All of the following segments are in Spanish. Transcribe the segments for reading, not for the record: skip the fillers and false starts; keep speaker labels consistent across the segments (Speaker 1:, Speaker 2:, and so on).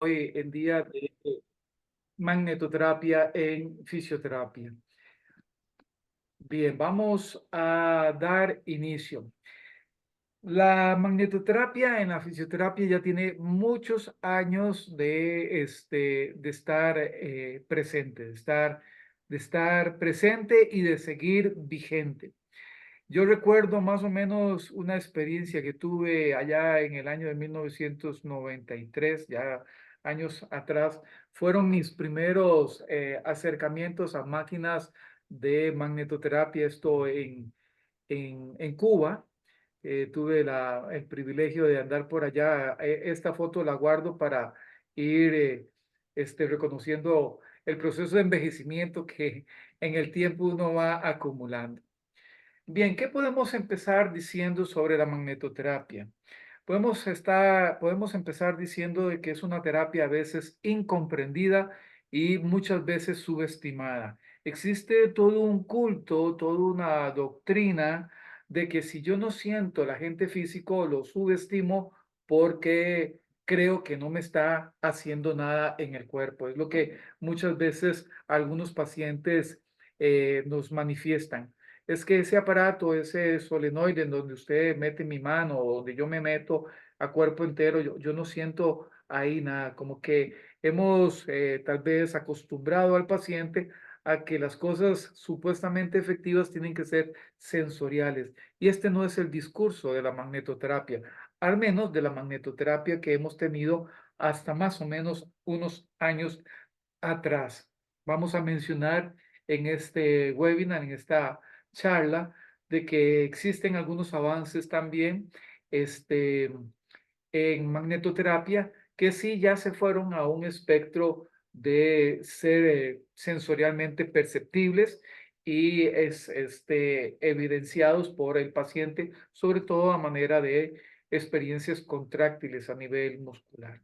Speaker 1: hoy en día de magnetoterapia en fisioterapia. Bien, vamos a dar inicio. La magnetoterapia en la fisioterapia ya tiene muchos años de estar presente, de estar presente y de seguir vigente. Yo recuerdo más o menos una experiencia que tuve allá en el año de 1993, ya años atrás. Fueron mis primeros acercamientos a máquinas de magnetoterapia, esto en Cuba. Tuve el privilegio de andar por allá. Esta foto la guardo para ir reconociendo el proceso de envejecimiento que en el tiempo uno va acumulando. Bien, ¿qué podemos empezar diciendo sobre la magnetoterapia? Podemos empezar diciendo de que es una terapia a veces incomprendida y muchas veces subestimada. Existe todo un culto, toda una doctrina de que si yo no siento el agente físico, lo subestimo porque creo que no me está haciendo nada en el cuerpo. Es lo que muchas veces algunos pacientes nos manifiestan. Es que ese aparato, ese solenoide en donde usted mete mi mano o donde yo me meto a cuerpo entero, yo no siento ahí nada, como que hemos tal vez acostumbrado al paciente a que las cosas supuestamente efectivas tienen que ser sensoriales. Y este no es el discurso de la magnetoterapia, al menos de la magnetoterapia que hemos tenido hasta más o menos unos años atrás. Vamos a mencionar en este webinar, en esta charla, de que existen algunos avances también en magnetoterapia que sí ya se fueron a un espectro de ser sensorialmente perceptibles y evidenciados por el paciente, sobre todo a manera de experiencias contráctiles a nivel muscular.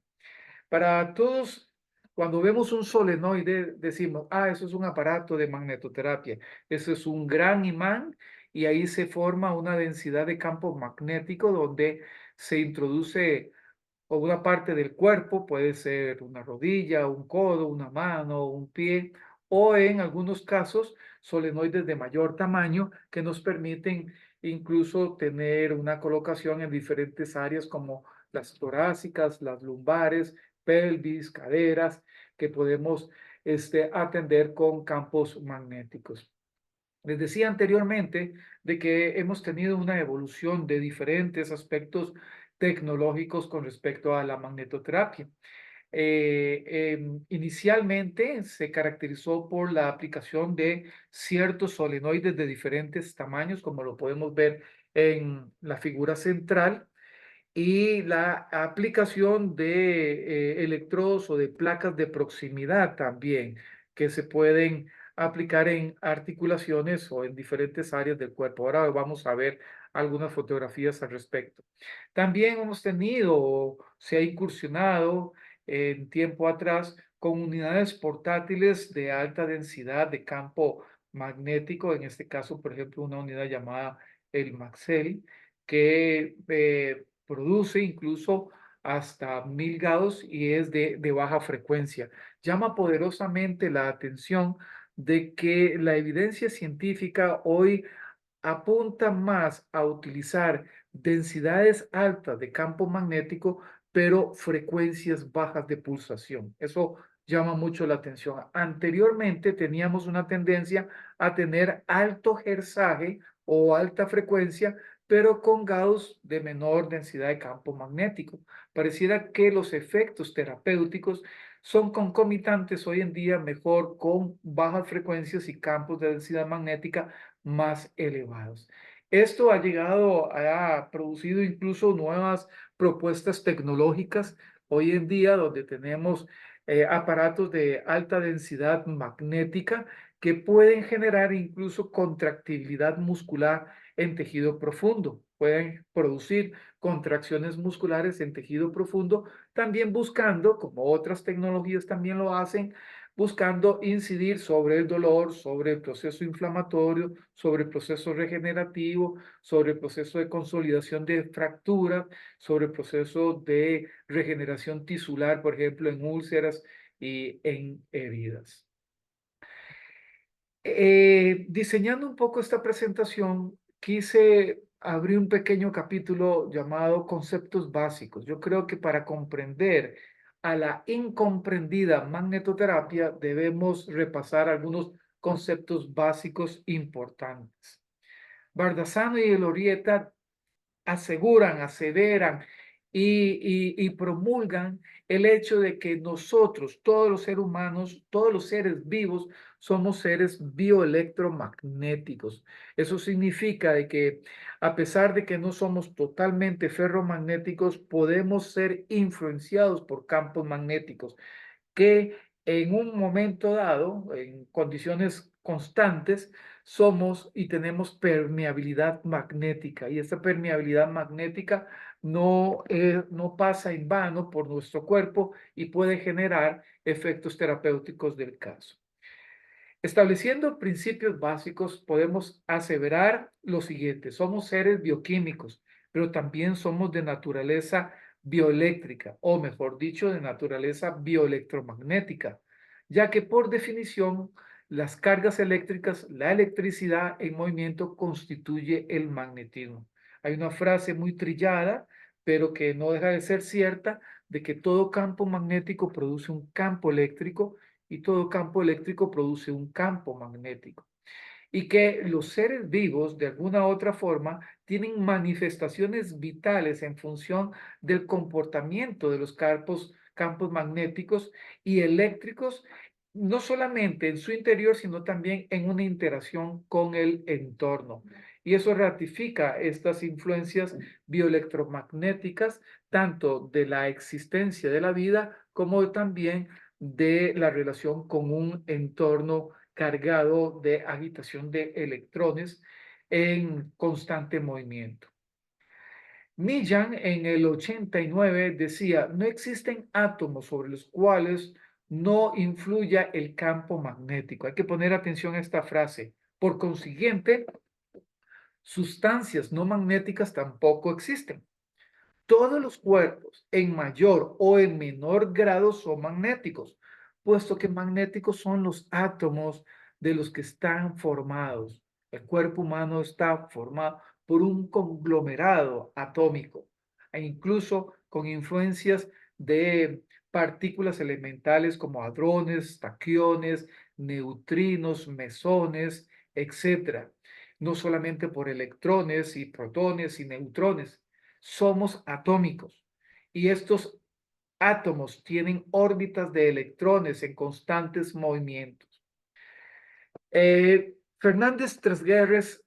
Speaker 1: Para todos, cuando vemos un solenoide, decimos, eso es un aparato de magnetoterapia. Eso es un gran imán y ahí se forma una densidad de campo magnético donde se introduce o una parte del cuerpo, puede ser una rodilla, un codo, una mano, un pie, o en algunos casos solenoides de mayor tamaño que nos permiten incluso tener una colocación en diferentes áreas como las torácicas, las lumbares, pelvis, caderas, que podemos atender con campos magnéticos. Les decía anteriormente de que hemos tenido una evolución de diferentes aspectos tecnológicos con respecto a la magnetoterapia. Inicialmente se caracterizó por la aplicación de ciertos solenoides de diferentes tamaños, como lo podemos ver en la figura central, y la aplicación de electrodos o de placas de proximidad también, que se pueden aplicar en articulaciones o en diferentes áreas del cuerpo. Ahora vamos a ver algunas fotografías al respecto. También hemos tenido, se ha incursionado en tiempo atrás con unidades portátiles de alta densidad de campo magnético, en este caso, por ejemplo, una unidad llamada el Maxell, que produce incluso hasta 1000 grados y es de baja frecuencia. Llama poderosamente la atención de que la evidencia científica hoy apunta más a utilizar densidades altas de campo magnético, pero frecuencias bajas de pulsación. Eso llama mucho la atención. Anteriormente teníamos una tendencia a tener alto hertzaje o alta frecuencia, pero con Gauss de menor densidad de campo magnético. Pareciera que los efectos terapéuticos son concomitantes hoy en día mejor con bajas frecuencias y campos de densidad magnética más elevados. Esto ha producido incluso nuevas propuestas tecnológicas hoy en día donde tenemos aparatos de alta densidad magnética que pueden generar incluso contractibilidad muscular en tejido profundo. Pueden producir contracciones musculares en tejido profundo, también buscando, como otras tecnologías también lo hacen, buscando incidir sobre el dolor, sobre el proceso inflamatorio, sobre el proceso regenerativo, sobre el proceso de consolidación de fracturas, sobre el proceso de regeneración tisular, por ejemplo, en úlceras y en heridas. Diseñando un poco esta presentación, quise abrir un pequeño capítulo llamado Conceptos Básicos. Yo creo que para comprender a la incomprendida magnetoterapia debemos repasar algunos conceptos básicos importantes. Bardazano y Elorieta aseguran, aseveran y promulgan el hecho de que nosotros, todos los seres humanos, todos los seres vivos, somos seres bioelectromagnéticos. Eso significa de que a pesar de que no somos totalmente ferromagnéticos, podemos ser influenciados por campos magnéticos que en un momento dado, en condiciones constantes, somos y tenemos permeabilidad magnética. Y esta permeabilidad magnética no pasa en vano por nuestro cuerpo y puede generar efectos terapéuticos del caso. Estableciendo principios básicos, podemos aseverar lo siguiente: somos seres bioquímicos, pero también somos de naturaleza bioeléctrica, o mejor dicho, de naturaleza bioelectromagnética, ya que por definición las cargas eléctricas, la electricidad en movimiento constituye el magnetismo. Hay una frase muy trillada, pero que no deja de ser cierta, de que todo campo magnético produce un campo eléctrico y todo campo eléctrico produce un campo magnético. Y que los seres vivos, de alguna u otra forma, tienen manifestaciones vitales en función del comportamiento de los campos magnéticos y eléctricos, no solamente en su interior, sino también en una interacción con el entorno. Y eso ratifica estas influencias bioelectromagnéticas, tanto de la existencia de la vida como también de la relación con un entorno cargado de agitación de electrones en constante movimiento. Millan en el 89 decía: no existen átomos sobre los cuales no influya el campo magnético. Hay que poner atención a esta frase. Por consiguiente, sustancias no magnéticas tampoco existen. Todos los cuerpos, en mayor o en menor grado, son magnéticos, puesto que magnéticos son los átomos de los que están formados. El cuerpo humano está formado por un conglomerado atómico, e incluso con influencias de partículas elementales como hadrones, taquiones, neutrinos, mesones, etcétera. No solamente por electrones y protones y neutrones. Somos atómicos y estos átomos tienen órbitas de electrones en constantes movimientos. Fernández Tresguerres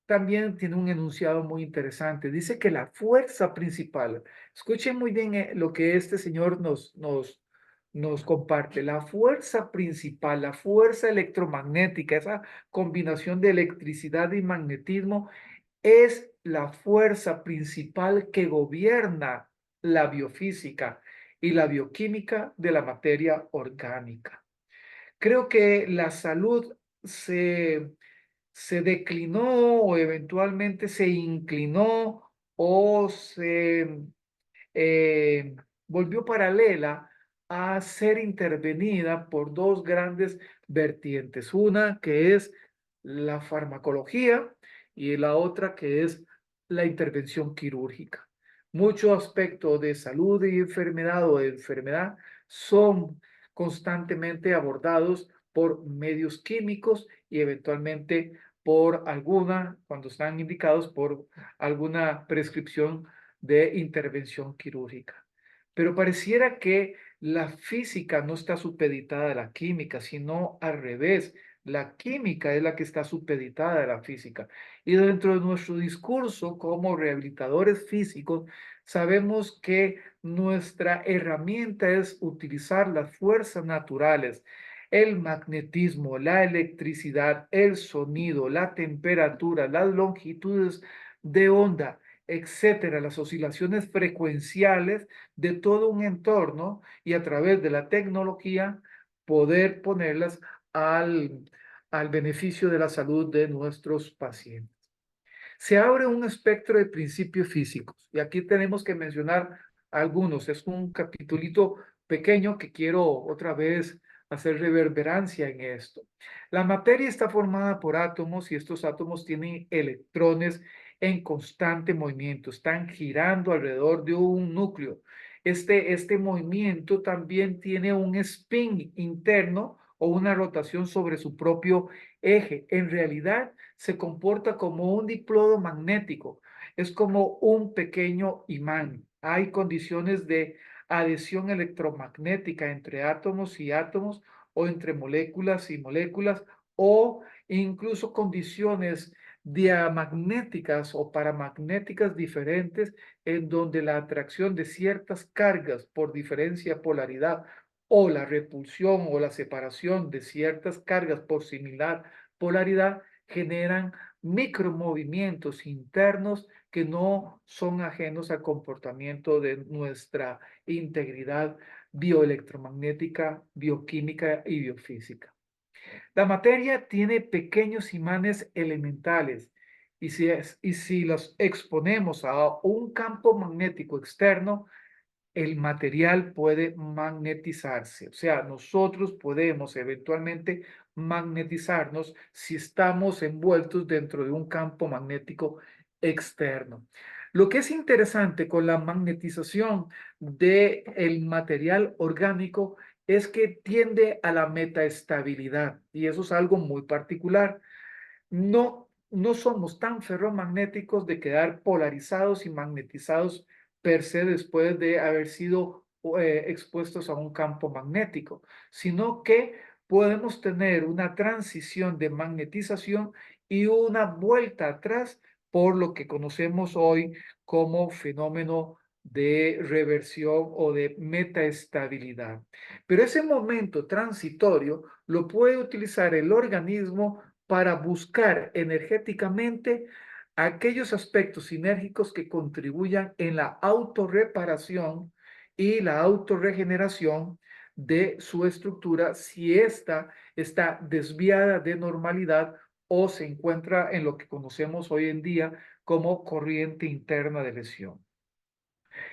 Speaker 1: también tiene un enunciado muy interesante. Dice que la fuerza principal, escuchen muy bien lo que este señor nos comparte. La fuerza principal, la fuerza electromagnética, esa combinación de electricidad y magnetismo, es la fuerza principal que gobierna la biofísica y la bioquímica de la materia orgánica. Creo que la salud se declinó o eventualmente se inclinó o se eh, volvió paralela a ser intervenida por dos grandes vertientes. Una que es la farmacología y la otra que es la intervención quirúrgica. Muchos aspectos de salud y enfermedad o de enfermedad son constantemente abordados por medios químicos y eventualmente por alguna, cuando están indicados, por alguna prescripción de intervención quirúrgica. Pero pareciera que la física no está supeditada a la química, sino al revés. La química es la que está supeditada a la física. Y dentro de nuestro discurso como rehabilitadores físicos, sabemos que nuestra herramienta es utilizar las fuerzas naturales, el magnetismo, la electricidad, el sonido, la temperatura, las longitudes de onda, etcétera, las oscilaciones frecuenciales de todo un entorno, y a través de la tecnología poder ponerlas al beneficio de la salud de nuestros pacientes. Se abre un espectro de principios físicos y aquí tenemos que mencionar algunos. Es un capitulito pequeño que quiero otra vez hacer reverberancia en esto. La materia está formada por átomos y estos átomos tienen electrones en constante movimiento, están girando alrededor de un núcleo. Este movimiento también tiene un spin interno o una rotación sobre su propio eje. En realidad, se comporta como un diplodo magnético, es como un pequeño imán. Hay condiciones de adhesión electromagnética entre átomos y átomos o entre moléculas y moléculas o incluso condiciones diamagnéticas o paramagnéticas diferentes en donde la atracción de ciertas cargas por diferencia de polaridad o la repulsión o la separación de ciertas cargas por similar polaridad generan micromovimientos internos que no son ajenos al comportamiento de nuestra integridad bioelectromagnética, bioquímica y biofísica. La materia tiene pequeños imanes elementales y si los exponemos a un campo magnético externo, el material puede magnetizarse. O sea, nosotros podemos eventualmente magnetizarnos si estamos envueltos dentro de un campo magnético externo. Lo que es interesante con la magnetización del material orgánico es que tiende a la metaestabilidad y eso es algo muy particular. No somos tan ferromagnéticos de quedar polarizados y magnetizados per se después de haber sido expuestos a un campo magnético, sino que podemos tener una transición de magnetización y una vuelta atrás por lo que conocemos hoy como fenómeno de reversión o de metaestabilidad. Pero ese momento transitorio lo puede utilizar el organismo para buscar energéticamente aquellos aspectos sinérgicos que contribuyan en la autorreparación y la autorregeneración de su estructura si ésta está desviada de normalidad o se encuentra en lo que conocemos hoy en día como corriente interna de lesión.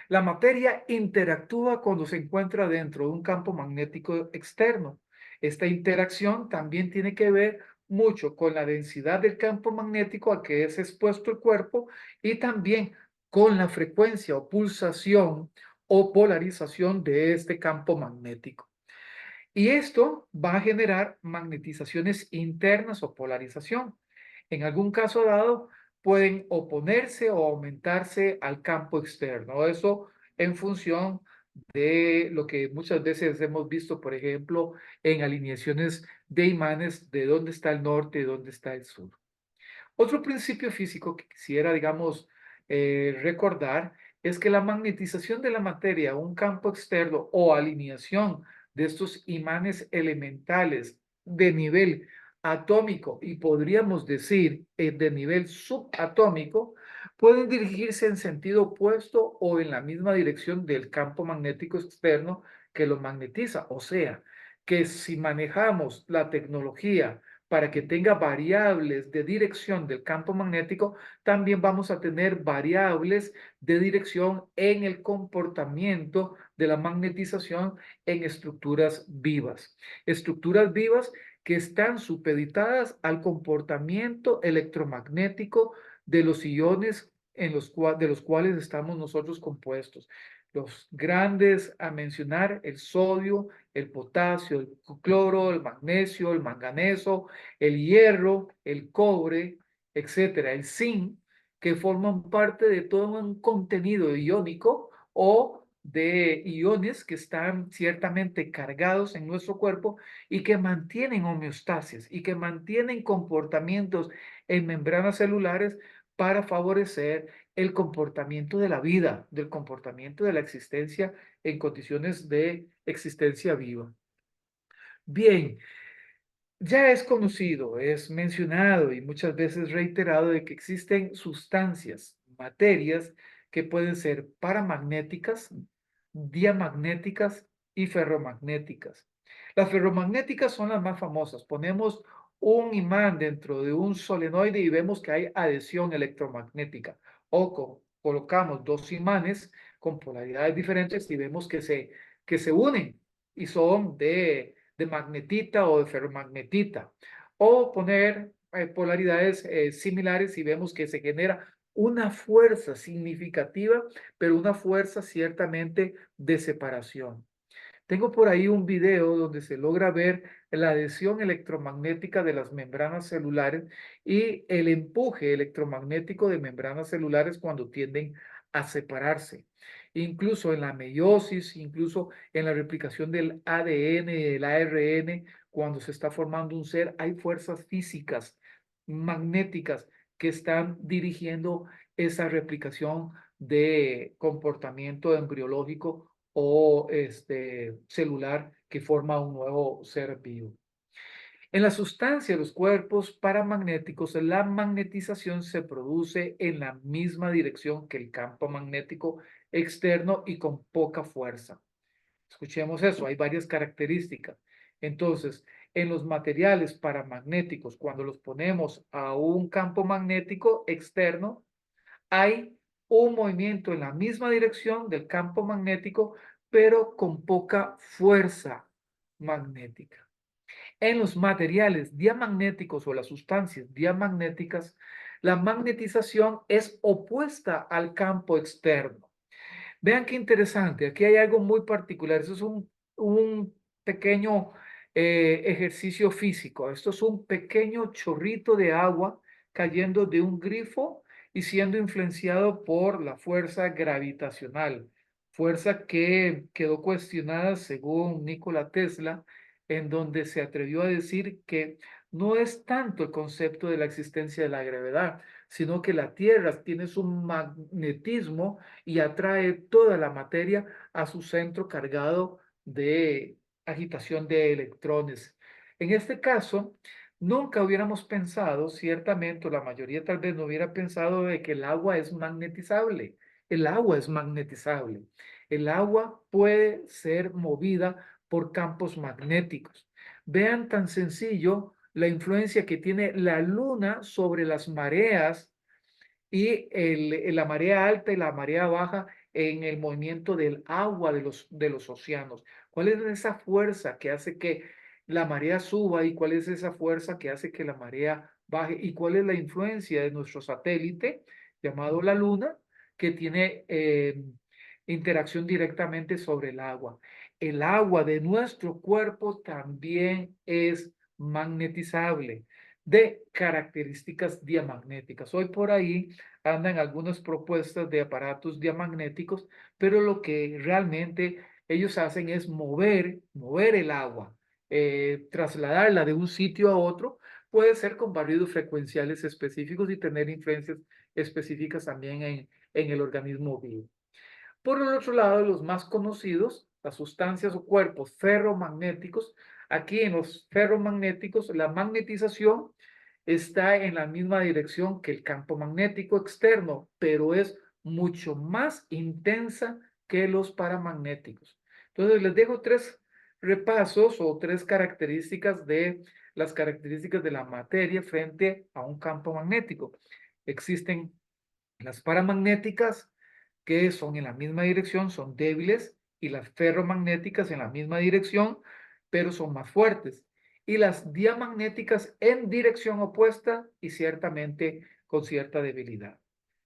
Speaker 1: La materia interactúa cuando se encuentra dentro de un campo magnético externo. Esta interacción también tiene que ver mucho con la densidad del campo magnético a que es expuesto el cuerpo y también con la frecuencia o pulsación o polarización de este campo magnético. Y esto va a generar magnetizaciones internas o polarización. En algún caso dado, pueden oponerse o aumentarse al campo externo. Eso en función de lo que muchas veces hemos visto, por ejemplo, en alineaciones de imanes, de dónde está el norte y dónde está el sur. Otro principio físico que quisiera, digamos, recordar es que la magnetización de la materia a un campo externo o alineación de estos imanes elementales de nivel atómico y podríamos decir de nivel subatómico, pueden dirigirse en sentido opuesto o en la misma dirección del campo magnético externo que lo magnetiza. O sea, que si manejamos la tecnología para que tenga variables de dirección del campo magnético, también vamos a tener variables de dirección en el comportamiento de la magnetización en estructuras vivas. Estructuras vivas que están supeditadas al comportamiento electromagnético de los iones de los cuales estamos nosotros compuestos. Los grandes a mencionar, el sodio, el potasio, el cloro, el magnesio, el manganeso, el hierro, el cobre, etcétera, el zinc, que forman parte de todo un contenido iónico o de iones que están ciertamente cargados en nuestro cuerpo y que mantienen homeostasis y que mantienen comportamientos en membranas celulares para favorecer el comportamiento de la vida, del comportamiento de la existencia en condiciones de existencia viva. Bien, ya es conocido, es mencionado y muchas veces reiterado de que existen sustancias, materias que pueden ser paramagnéticas, diamagnéticas y ferromagnéticas. Las ferromagnéticas son las más famosas. Ponemos un imán dentro de un solenoide y vemos que hay adhesión electromagnética. O colocamos dos imanes con polaridades diferentes y vemos que se unen y son de magnetita o de ferromagnetita. O poner polaridades similares y vemos que se genera una fuerza significativa, pero una fuerza ciertamente de separación. Tengo por ahí un video donde se logra ver la adhesión electromagnética de las membranas celulares y el empuje electromagnético de membranas celulares cuando tienden a separarse. Incluso en la meiosis, incluso en la replicación del ADN y del ARN, cuando se está formando un ser, hay fuerzas físicas magnéticas que están dirigiendo esa replicación de comportamiento embriológico o celular que forma un nuevo ser vivo. En la sustancia de los cuerpos paramagnéticos, la magnetización se produce en la misma dirección que el campo magnético externo y con poca fuerza. Escuchemos eso, hay varias características. Entonces, en los materiales paramagnéticos, cuando los ponemos a un campo magnético externo, hay un movimiento en la misma dirección del campo magnético, pero con poca fuerza magnética. En los materiales diamagnéticos o las sustancias diamagnéticas, la magnetización es opuesta al campo externo. Vean qué interesante, aquí hay algo muy particular. Eso es un pequeño ejercicio físico. Esto es un pequeño chorrito de agua cayendo de un grifo y siendo influenciado por la fuerza gravitacional, fuerza que quedó cuestionada según Nikola Tesla, en donde se atrevió a decir que no es tanto el concepto de la existencia de la gravedad, sino que la Tierra tiene su magnetismo y atrae toda la materia a su centro cargado de agitación de electrones. En este caso, nunca hubiéramos pensado, ciertamente, o la mayoría tal vez no hubiera pensado de que el agua es magnetizable. El agua es magnetizable. El agua puede ser movida por campos magnéticos. Vean tan sencillo la influencia que tiene la luna sobre las mareas y la marea alta y la marea baja en el movimiento del agua de los océanos. ¿Cuál es esa fuerza que hace que la marea suba y cuál es esa fuerza que hace que la marea baje? ¿Y cuál es la influencia de nuestro satélite llamado la Luna que tiene interacción directamente sobre el agua? El agua de nuestro cuerpo también es magnetizable de características diamagnéticas. Hoy por ahí andan algunas propuestas de aparatos diamagnéticos, pero lo que realmente ellos hacen es mover el agua, trasladarla de un sitio a otro, puede ser con barridos frecuenciales específicos y tener influencias específicas también en el organismo vivo. Por el otro lado, los más conocidos, las sustancias o cuerpos ferromagnéticos, aquí en los ferromagnéticos, la magnetización está en la misma dirección que el campo magnético externo, pero es mucho más intensa que los paramagnéticos. Entonces, les dejo tres repasos o tres características de las características de la materia frente a un campo magnético. Existen las paramagnéticas, que son en la misma dirección, son débiles, y las ferromagnéticas en la misma dirección, pero son más fuertes. Y las diamagnéticas en dirección opuesta y ciertamente con cierta debilidad.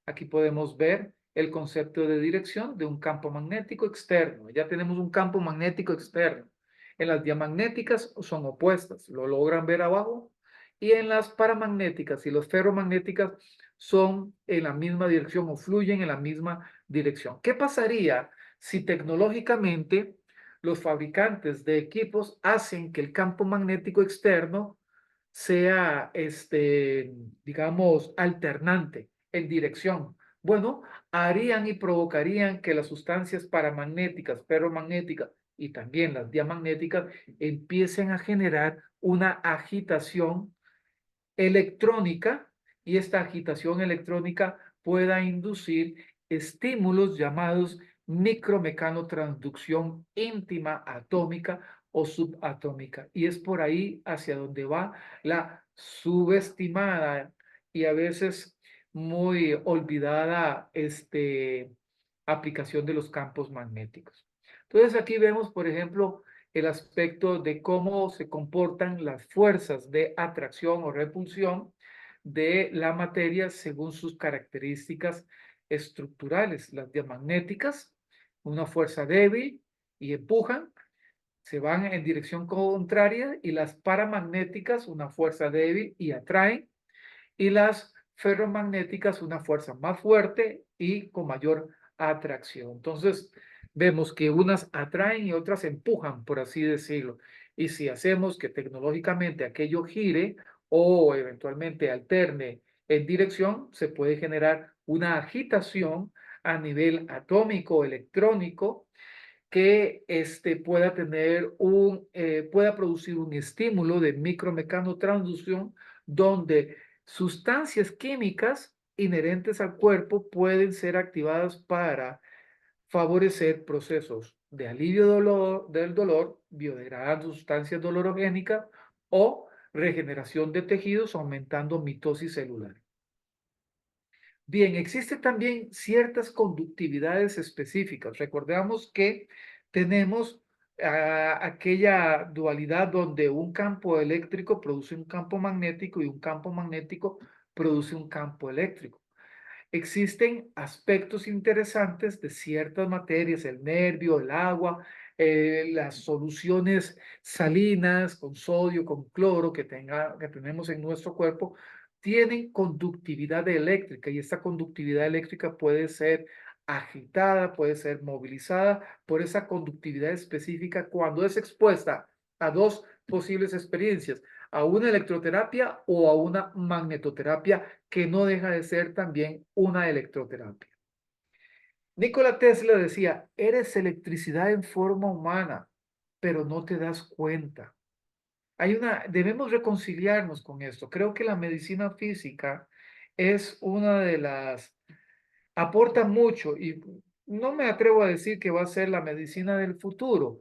Speaker 1: Aquí podemos ver el concepto de dirección de un campo magnético externo. Ya tenemos un campo magnético externo. En las diamagnéticas son opuestas, lo logran ver abajo. Y en las paramagnéticas y las ferromagnéticas son en la misma dirección o fluyen en la misma dirección. ¿Qué pasaría si tecnológicamente los fabricantes de equipos hacen que el campo magnético externo sea, digamos, alternante en dirección? Bueno, harían y provocarían que las sustancias paramagnéticas, ferromagnéticas y también las diamagnéticas empiecen a generar una agitación electrónica y esta agitación electrónica pueda inducir estímulos llamados micromecanotransducción íntima atómica o subatómica. Y es por ahí hacia donde va la subestimada y a veces muy olvidada aplicación de los campos magnéticos. Entonces aquí vemos, por ejemplo, el aspecto de cómo se comportan las fuerzas de atracción o repulsión de la materia según sus características estructurales. Las diamagnéticas, una fuerza débil y empujan, se van en dirección contraria, y las paramagnéticas, una fuerza débil y atraen, y las ferromagnéticas, una fuerza más fuerte y con mayor atracción. Entonces, vemos que unas atraen y otras empujan, por así decirlo. Y si hacemos que tecnológicamente aquello gire o eventualmente alterne en dirección, se puede generar una agitación a nivel atómico, electrónico, que pueda tener pueda producir un estímulo de micromecanotransducción donde sustancias químicas inherentes al cuerpo pueden ser activadas para favorecer procesos de alivio del dolor, biodegradando sustancias dolorogénicas o regeneración de tejidos, aumentando mitosis celular. Bien, existen también ciertas conductividades específicas. Recordamos que tenemos aquella dualidad donde un campo eléctrico produce un campo magnético y un campo magnético produce un campo eléctrico. Existen aspectos interesantes de ciertas materias, el nervio, el agua, las soluciones salinas con sodio, con cloro que tenemos en nuestro cuerpo, tienen conductividad eléctrica, y esta conductividad eléctrica puede ser agitada, puede ser movilizada por esa conductividad específica cuando es expuesta a dos posibles experiencias: a una electroterapia o a una magnetoterapia, que no deja de ser también una electroterapia. Nikola Tesla decía: eres electricidad en forma humana, pero no te das cuenta. Debemos reconciliarnos con esto. Creo que la medicina física es una de las, aporta mucho, y no me atrevo a decir que va a ser la medicina del futuro,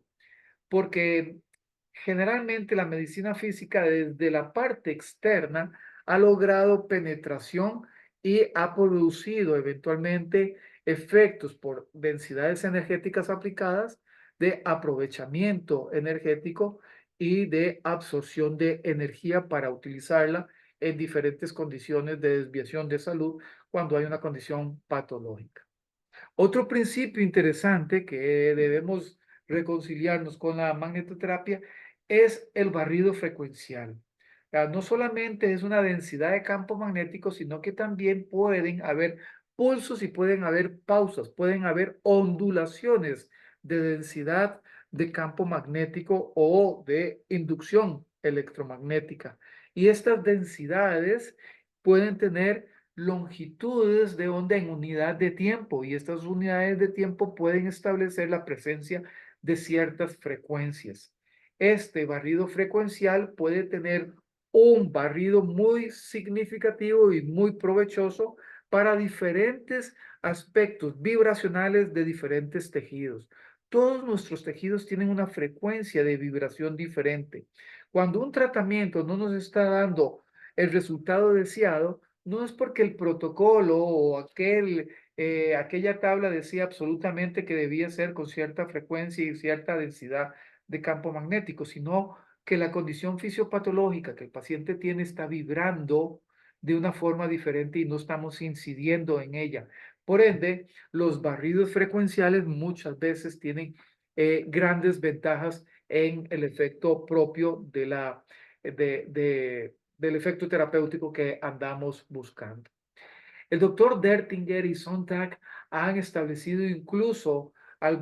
Speaker 1: porque generalmente la medicina física desde la parte externa ha logrado penetración y ha producido eventualmente efectos por densidades energéticas aplicadas, de aprovechamiento energético y de absorción de energía para utilizarla en diferentes condiciones de desviación de salud cuando hay una condición patológica. Otro principio interesante que debemos reconciliarnos con la magnetoterapia es el barrido frecuencial. O sea, no solamente es una densidad de campo magnético, sino que también pueden haber pulsos y pueden haber pausas, pueden haber ondulaciones de densidad de campo magnético o de inducción electromagnética. Y estas densidades pueden tener longitudes de onda en unidad de tiempo, y estas unidades de tiempo pueden establecer la presencia de ciertas frecuencias. Este barrido frecuencial puede tener un barrido muy significativo y muy provechoso para diferentes aspectos vibracionales de diferentes tejidos. Todos nuestros tejidos tienen una frecuencia de vibración diferente. Cuando un tratamiento no nos está dando el resultado deseado, no es porque el protocolo o aquella tabla decía absolutamente que debía ser con cierta frecuencia y cierta densidad de campo magnético, sino que la condición fisiopatológica que el paciente tiene está vibrando de una forma diferente y no estamos incidiendo en ella. Por ende, los barridos frecuenciales muchas veces tienen grandes ventajas en el efecto propio del efecto terapéutico que andamos buscando. El doctor Dertinger y Sontag han establecido incluso han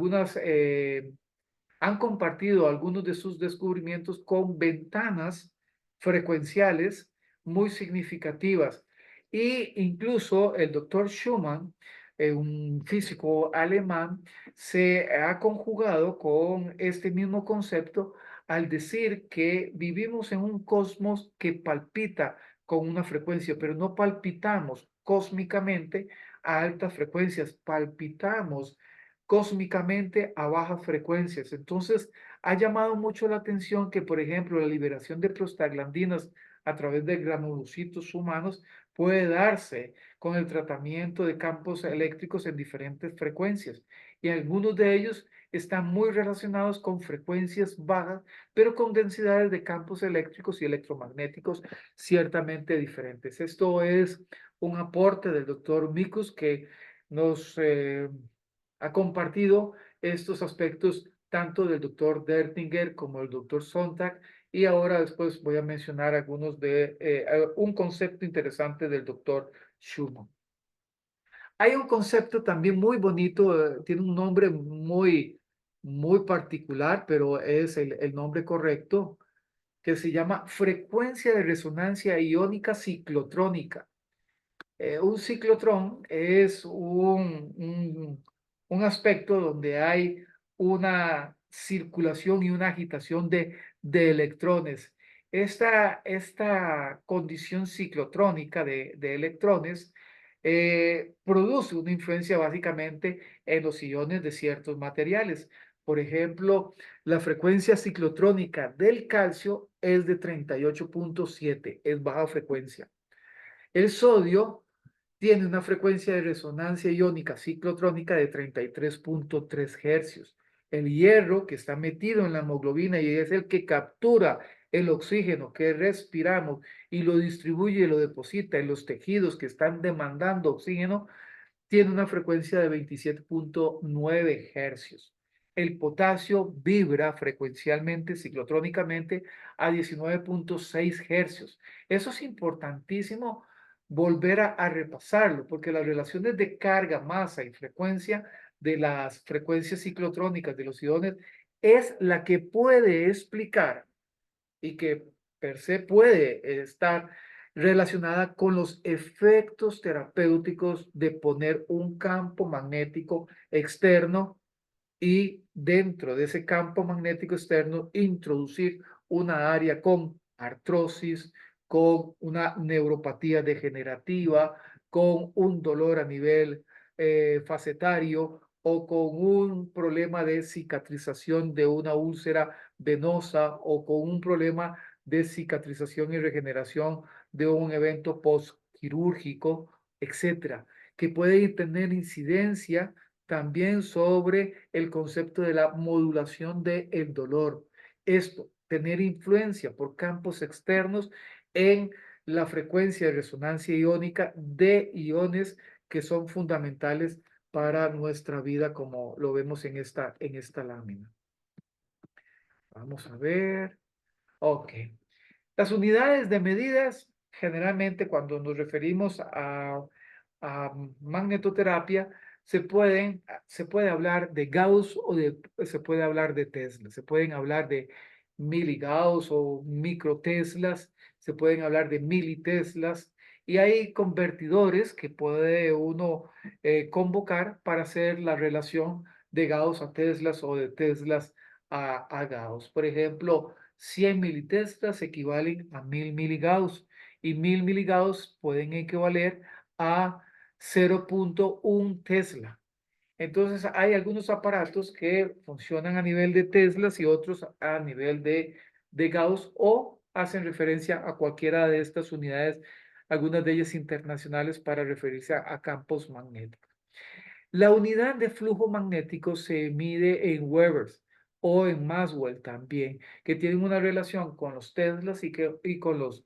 Speaker 1: compartido algunos de sus descubrimientos con ventanas frecuenciales muy significativas. Y incluso el doctor Schumann, un físico alemán, se ha conjugado con este mismo concepto al decir que vivimos en un cosmos que palpita con una frecuencia, pero no palpitamos cósmicamente a altas frecuencias, palpitamos cósmicamente a bajas frecuencias. Entonces, ha llamado mucho la atención que, por ejemplo, la liberación de prostaglandinas a través de granulocitos humanos puede darse con el tratamiento de campos eléctricos en diferentes frecuencias. Y algunos de ellos están muy relacionados con frecuencias bajas, pero con densidades de campos eléctricos y electromagnéticos ciertamente diferentes. Esto es un aporte del doctor Mikus que nos ha compartido estos aspectos tanto del doctor Dertinger como el doctor Sontag, y ahora después voy a mencionar algunos de un concepto interesante del doctor Schumann. Hay un concepto también muy bonito, tiene un nombre muy particular, pero es el nombre correcto, que se llama frecuencia de resonancia iónica ciclotrónica. Un ciclotrón es un aspecto donde hay una circulación y una agitación de electrones. Esta condición ciclotrónica de electrones produce una influencia básicamente en los iones de ciertos materiales. Por ejemplo, la frecuencia ciclotrónica del calcio es de 38.7, es baja frecuencia. El sodio tiene una frecuencia de resonancia iónica ciclotrónica de 33.3 hercios. El hierro, que está metido en la hemoglobina y es el que captura el oxígeno que respiramos y lo distribuye y lo deposita en los tejidos que están demandando oxígeno, tiene una frecuencia de 27.9 hercios. El potasio vibra frecuencialmente, ciclotrónicamente, a 19.6 hercios. Eso es importantísimo volver a repasarlo, porque las relaciones de carga, masa y frecuencia de las frecuencias ciclotrónicas de los iones es la que puede explicar y que per se puede estar relacionada con los efectos terapéuticos de poner un campo magnético externo y dentro de ese campo magnético externo introducir una área con artrosis, con una neuropatía degenerativa, con un dolor a nivel facetario o con un problema de cicatrización de una úlcera venosa o con un problema de cicatrización y regeneración de un evento postquirúrgico, etcétera, que puede tener incidencia también sobre el concepto de la modulación del dolor. Esto, tener influencia por campos externos en la frecuencia de resonancia iónica de iones que son fundamentales para nuestra vida, como lo vemos en esta lámina. Vamos a ver. Ok. Las unidades de medidas, generalmente cuando nos referimos a magnetoterapia, se puede hablar de Gauss o se puede hablar de Tesla. Se pueden hablar de miligauss o microteslas, se pueden hablar de militeslas, y hay convertidores que puede uno convocar para hacer la relación de Gauss a Teslas o de Teslas a Gauss. Por ejemplo, 100 militeslas equivalen a 1000 miligauss y 1000 miligauss pueden equivaler a 0.1 Tesla. Entonces hay algunos aparatos que funcionan a nivel de Teslas y otros a nivel de Gauss o hacen referencia a cualquiera de estas unidades, algunas de ellas internacionales para referirse a campos magnéticos. La unidad de flujo magnético se mide en Webers o en Maxwell también, que tienen una relación con los Teslas y con los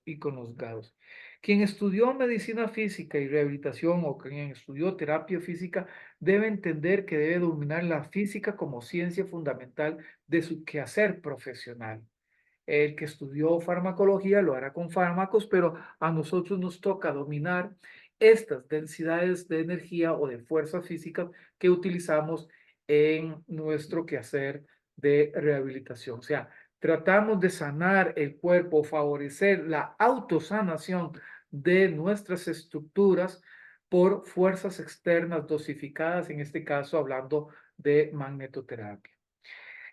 Speaker 1: Gauss. Quien estudió medicina física y rehabilitación o quien estudió terapia física debe entender que debe dominar la física como ciencia fundamental de su quehacer profesional. El que estudió farmacología lo hará con fármacos, pero a nosotros nos toca dominar estas densidades de energía o de fuerza física que utilizamos en nuestro quehacer de rehabilitación. O sea, tratamos de sanar el cuerpo, favorecer la autosanación de nuestras estructuras por fuerzas externas dosificadas, en este caso hablando de magnetoterapia.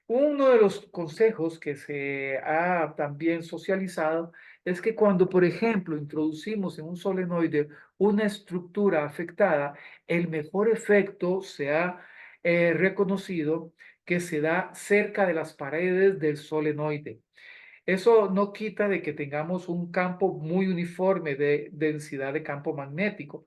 Speaker 1: Uno de los consejos que se ha también socializado es que cuando, por ejemplo, introducimos en un solenoide una estructura afectada, el mejor efecto se ha reconocido que se da cerca de las paredes del solenoide. Eso no quita de que tengamos un campo muy uniforme de densidad de campo magnético,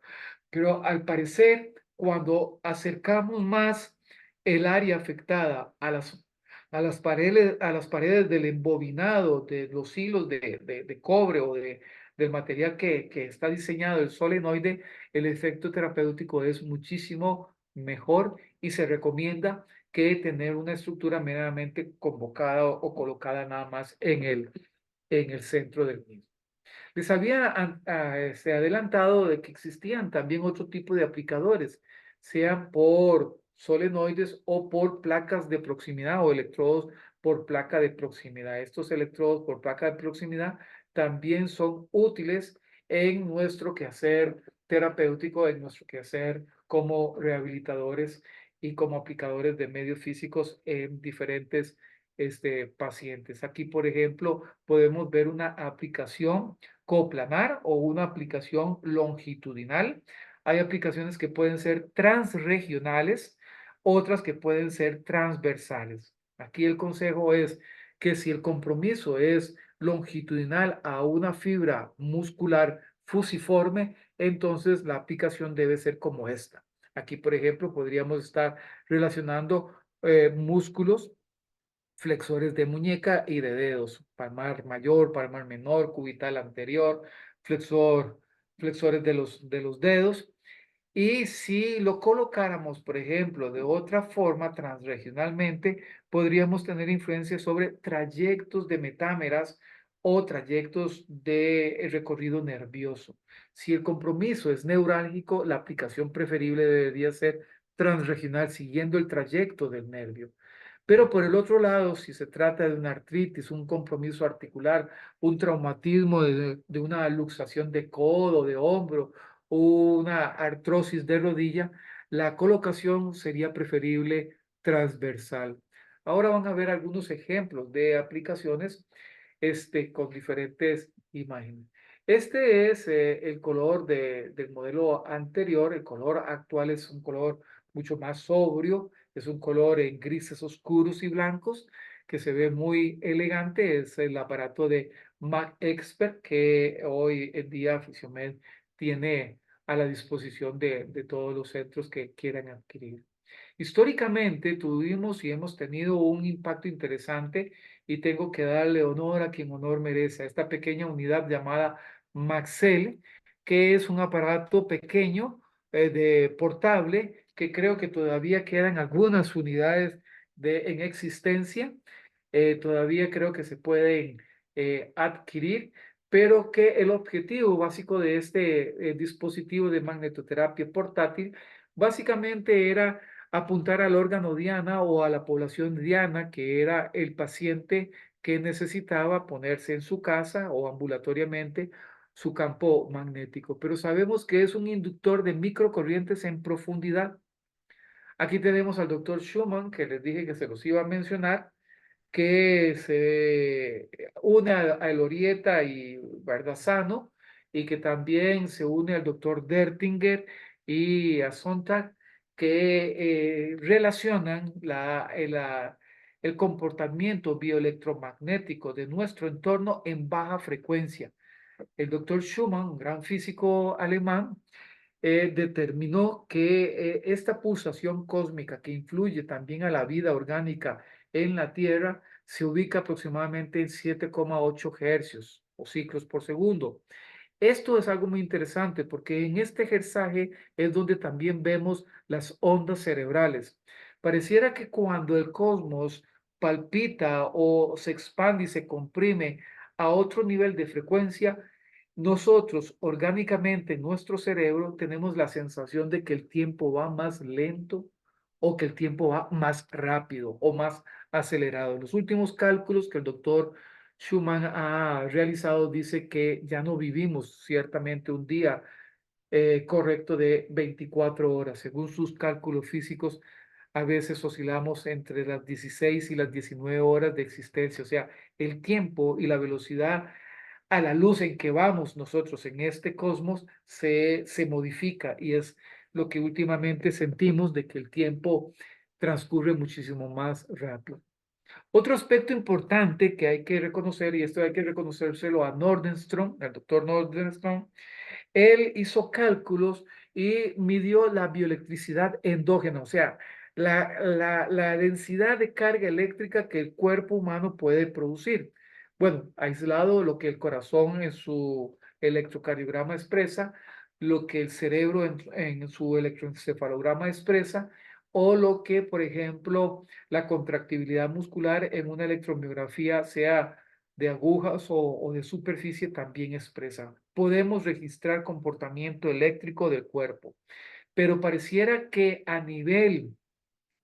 Speaker 1: pero al parecer, cuando acercamos más el área afectada a las paredes del embobinado de los hilos de cobre o del material que está diseñado el solenoide, el efecto terapéutico es muchísimo mejor y se recomienda que tener una estructura meramente convocada o colocada nada más en el centro del mismo. Les había adelantado de que existían también otro tipo de aplicadores, sean por solenoides o por placas de proximidad o electrodos por placa de proximidad. Estos electrodos por placa de proximidad también son útiles en nuestro quehacer terapéutico, en nuestro quehacer como rehabilitadores y como aplicadores de medios físicos en diferentes pacientes. Aquí, por ejemplo, podemos ver una aplicación coplanar o una aplicación longitudinal. Hay aplicaciones que pueden ser transregionales, otras que pueden ser transversales. Aquí el consejo es que si el compromiso es longitudinal a una fibra muscular fusiforme, entonces la aplicación debe ser como esta. Aquí, por ejemplo, podríamos estar relacionando músculos flexores de muñeca y de dedos, palmar mayor, palmar menor, cubital anterior, flexor, flexores de los dedos. Y si lo colocáramos, por ejemplo, de otra forma, transregionalmente, podríamos tener influencia sobre trayectos de metámeras o trayectos de recorrido nervioso. Si el compromiso es neurálgico, la aplicación preferible debería ser transregional, siguiendo el trayecto del nervio. Pero por el otro lado, si se trata de una artritis, un compromiso articular, un traumatismo de una luxación de codo, de hombro, una artrosis de rodilla, la colocación sería preferible transversal. Ahora van a ver algunos ejemplos de aplicaciones con diferentes imágenes. Este es el color del modelo anterior. El color actual es un color mucho más sobrio, es un color en grises oscuros y blancos que se ve muy elegante. Es el aparato de Mac Expert que hoy en día Fisiomed tiene a la disposición de todos los centros que quieran adquirir. Históricamente tuvimos y hemos tenido un impacto interesante y tengo que darle honor a quien honor merece, a esta pequeña unidad llamada Maxell, que es un aparato pequeño de portable que creo que todavía quedan algunas unidades en existencia, todavía creo que se pueden adquirir, pero que el objetivo básico de este dispositivo de magnetoterapia portátil básicamente era apuntar al órgano diana o a la población diana, que era el paciente que necesitaba ponerse en su casa o ambulatoriamente su campo magnético. Pero sabemos que es un inductor de microcorrientes en profundidad. Aquí tenemos al doctor Schumann, que les dije que se los iba a mencionar, que se une a Elorieta y Bardazano y que también se une al doctor Dertinger y a Sontag, que relacionan el comportamiento bioelectromagnético de nuestro entorno en baja frecuencia. El doctor Schumann, un gran físico alemán, determinó que esta pulsación cósmica que influye también a la vida orgánica en la Tierra se ubica aproximadamente en 7,8 hercios o ciclos por segundo. Esto es algo muy interesante porque en este hertzaje es donde también vemos las ondas cerebrales. Pareciera que cuando el cosmos palpita o se expande y se comprime a otro nivel de frecuencia, nosotros orgánicamente en nuestro cerebro tenemos la sensación de que el tiempo va más lento o que el tiempo va más rápido o más acelerado. Los últimos cálculos que el doctor Schumann ha realizado dice que ya no vivimos ciertamente un día correcto de 24 horas. Según sus cálculos físicos, a veces oscilamos entre las 16 y las 19 horas de existencia. O sea, el tiempo y la velocidad a la luz en que vamos nosotros en este cosmos se modifica y es lo que últimamente sentimos de que el tiempo transcurre muchísimo más rápido. Otro aspecto importante que hay que reconocer, y esto hay que reconocérselo a Nordenström, al doctor Nordenström, él hizo cálculos y midió la bioelectricidad endógena, o sea, la densidad de carga eléctrica que el cuerpo humano puede producir. Bueno, aislado lo que el corazón en su electrocardiograma expresa, lo que el cerebro en su electroencefalograma expresa, o lo que, por ejemplo, la contractibilidad muscular en una electromiografía, sea de agujas o de superficie, también expresa. Podemos registrar comportamiento eléctrico del cuerpo, pero pareciera que a nivel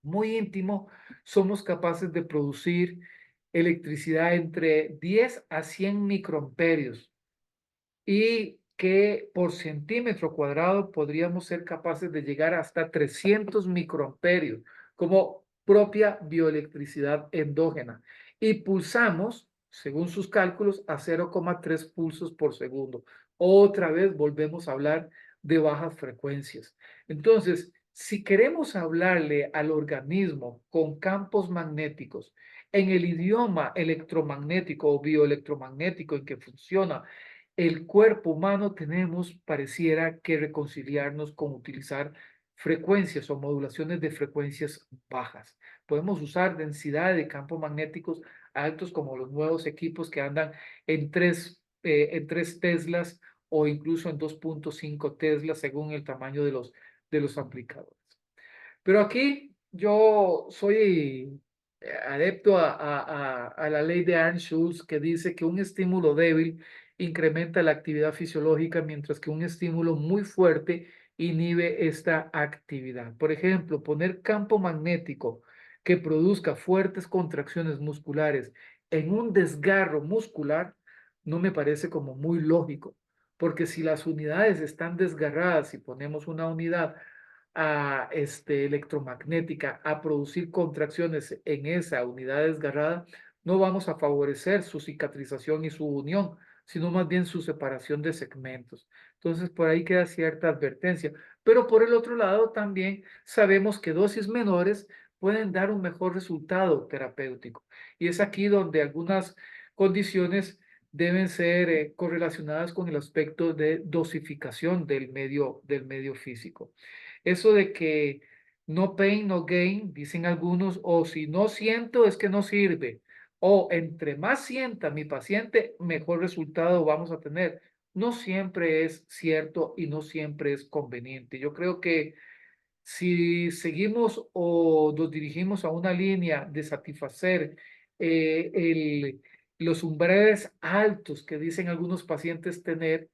Speaker 1: muy íntimo somos capaces de producir electricidad entre 10 a 100 microamperios y que por centímetro cuadrado podríamos ser capaces de llegar hasta 300 microamperios como propia bioelectricidad endógena. Y pulsamos, según sus cálculos, a 0,3 pulsos por segundo. Otra vez volvemos a hablar de bajas frecuencias. Entonces, si queremos hablarle al organismo con campos magnéticos en el idioma electromagnético o bioelectromagnético en que funciona el cuerpo humano, tenemos, pareciera que reconciliarnos con utilizar frecuencias o modulaciones de frecuencias bajas. Podemos usar densidad de campos magnéticos altos como los nuevos equipos que andan en 3 teslas o incluso en 2,5 teslas según el tamaño de los aplicadores. Pero aquí yo soy adepto a la ley de Arn-Schulz, que dice que un estímulo débil incrementa la actividad fisiológica, mientras que un estímulo muy fuerte inhibe esta actividad. Por ejemplo, poner campo magnético que produzca fuertes contracciones musculares en un desgarro muscular no me parece como muy lógico, porque si las unidades están desgarradas y ponemos una unidad electromagnética a producir contracciones en esa unidad desgarrada, no vamos a favorecer su cicatrización y su unión, sino más bien su separación de segmentos. Entonces, por ahí queda cierta advertencia. Pero por el otro lado, también sabemos que dosis menores pueden dar un mejor resultado terapéutico. Y es aquí donde algunas condiciones deben ser correlacionadas con el aspecto de dosificación del medio físico. Eso de que no pain, no gain, dicen algunos, o si no siento es que no sirve, o entre más sienta mi paciente, mejor resultado vamos a tener. No siempre es cierto y no siempre es conveniente. Yo creo que si seguimos o nos dirigimos a una línea de satisfacer los umbrales altos que dicen algunos pacientes tener,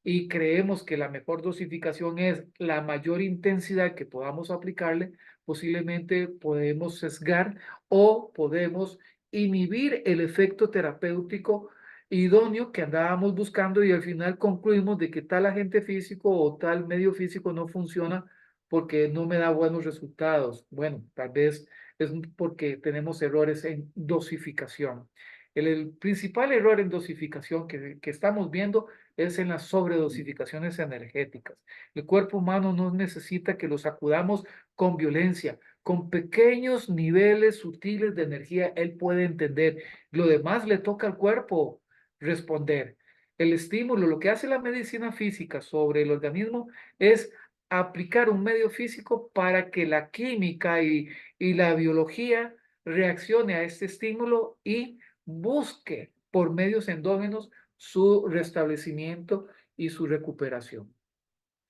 Speaker 1: y creemos que la mejor dosificación es la mayor intensidad que podamos aplicarle, posiblemente podemos sesgar o podemos inhibir el efecto terapéutico idóneo que andábamos buscando, y al final concluimos de que tal agente físico o tal medio físico no funciona porque no me da buenos resultados. Bueno, tal vez es porque tenemos errores en dosificación. El principal error en dosificación que estamos viendo es en las sobredosificaciones energéticas. El cuerpo humano no necesita que lo sacudamos con violencia, con pequeños niveles sutiles de energía, él puede entender. Lo demás le toca al cuerpo responder. El estímulo, lo que hace la medicina física sobre el organismo es aplicar un medio físico para que la química y la biología reaccione a este estímulo y busque por medios endógenos su restablecimiento y su recuperación.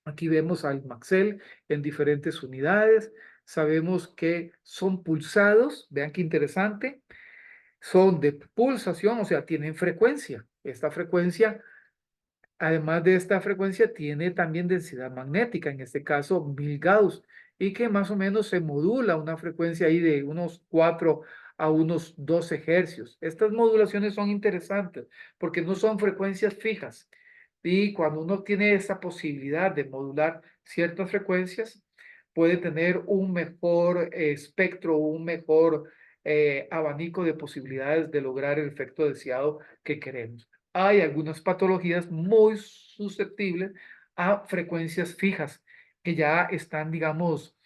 Speaker 1: Aquí vemos al Maxell en diferentes unidades. Sabemos que son pulsados. Vean qué interesante. Son de pulsación, o sea, tienen frecuencia. Esta frecuencia, además de esta frecuencia, tiene también densidad magnética, en este caso 1000 Gauss, y que más o menos se modula una frecuencia ahí de unos 4 a unos 12 hercios. Estas modulaciones son interesantes porque no son frecuencias fijas. Y cuando uno tiene esa posibilidad de modular ciertas frecuencias, puede tener un mejor espectro, un mejor abanico de posibilidades de lograr el efecto deseado que queremos. Hay algunas patologías muy susceptibles a frecuencias fijas que ya están, digamos,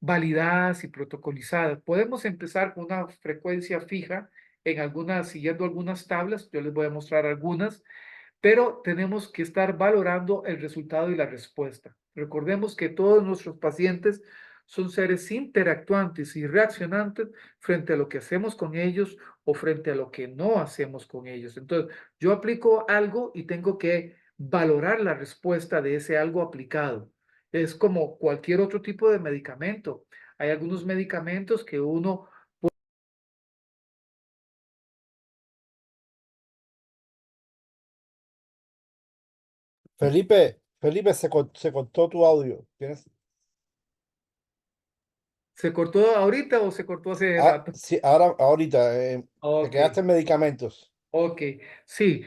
Speaker 1: validadas y protocolizadas. Podemos empezar con una frecuencia fija en algunas, siguiendo algunas tablas, yo les voy a mostrar algunas, pero tenemos que estar valorando el resultado y la respuesta. Recordemos que todos nuestros pacientes son seres interactuantes y reaccionantes frente a lo que hacemos con ellos o frente a lo que no hacemos con ellos. Entonces, yo aplico algo y tengo que valorar la respuesta de ese algo aplicado. Es como cualquier otro tipo de medicamento. Hay algunos medicamentos que uno...
Speaker 2: Felipe, se cortó tu audio.
Speaker 1: ¿Se cortó ahorita o se cortó hace
Speaker 2: Ah,
Speaker 1: rato?
Speaker 2: sí, ahorita, te
Speaker 1: Ok.
Speaker 2: quedaste en medicamentos.
Speaker 1: Ok, sí,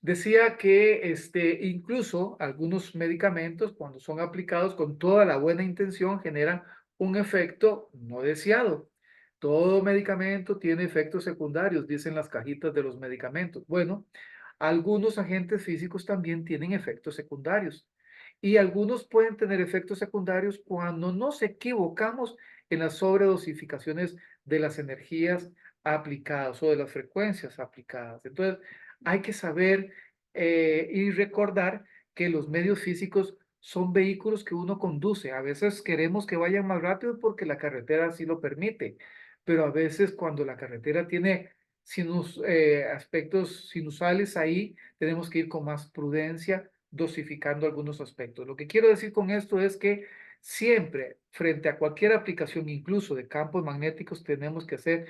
Speaker 1: decía que incluso algunos medicamentos, cuando son aplicados con toda la buena intención, generan un efecto no deseado. Todo medicamento tiene efectos secundarios, dicen las cajitas de los medicamentos. Bueno, algunos agentes físicos también tienen efectos secundarios y algunos pueden tener efectos secundarios cuando nos equivocamos en las sobredosificaciones de las energías aplicadas o de las frecuencias aplicadas. Entonces, hay que saber y recordar que los medios físicos son vehículos que uno conduce. A veces queremos que vayan más rápido porque la carretera así lo permite, pero a veces cuando la carretera tiene aspectos sinusales ahí, tenemos que ir con más prudencia, dosificando algunos aspectos. Lo que quiero decir con esto es que siempre, frente a cualquier aplicación, incluso de campos magnéticos, tenemos que hacer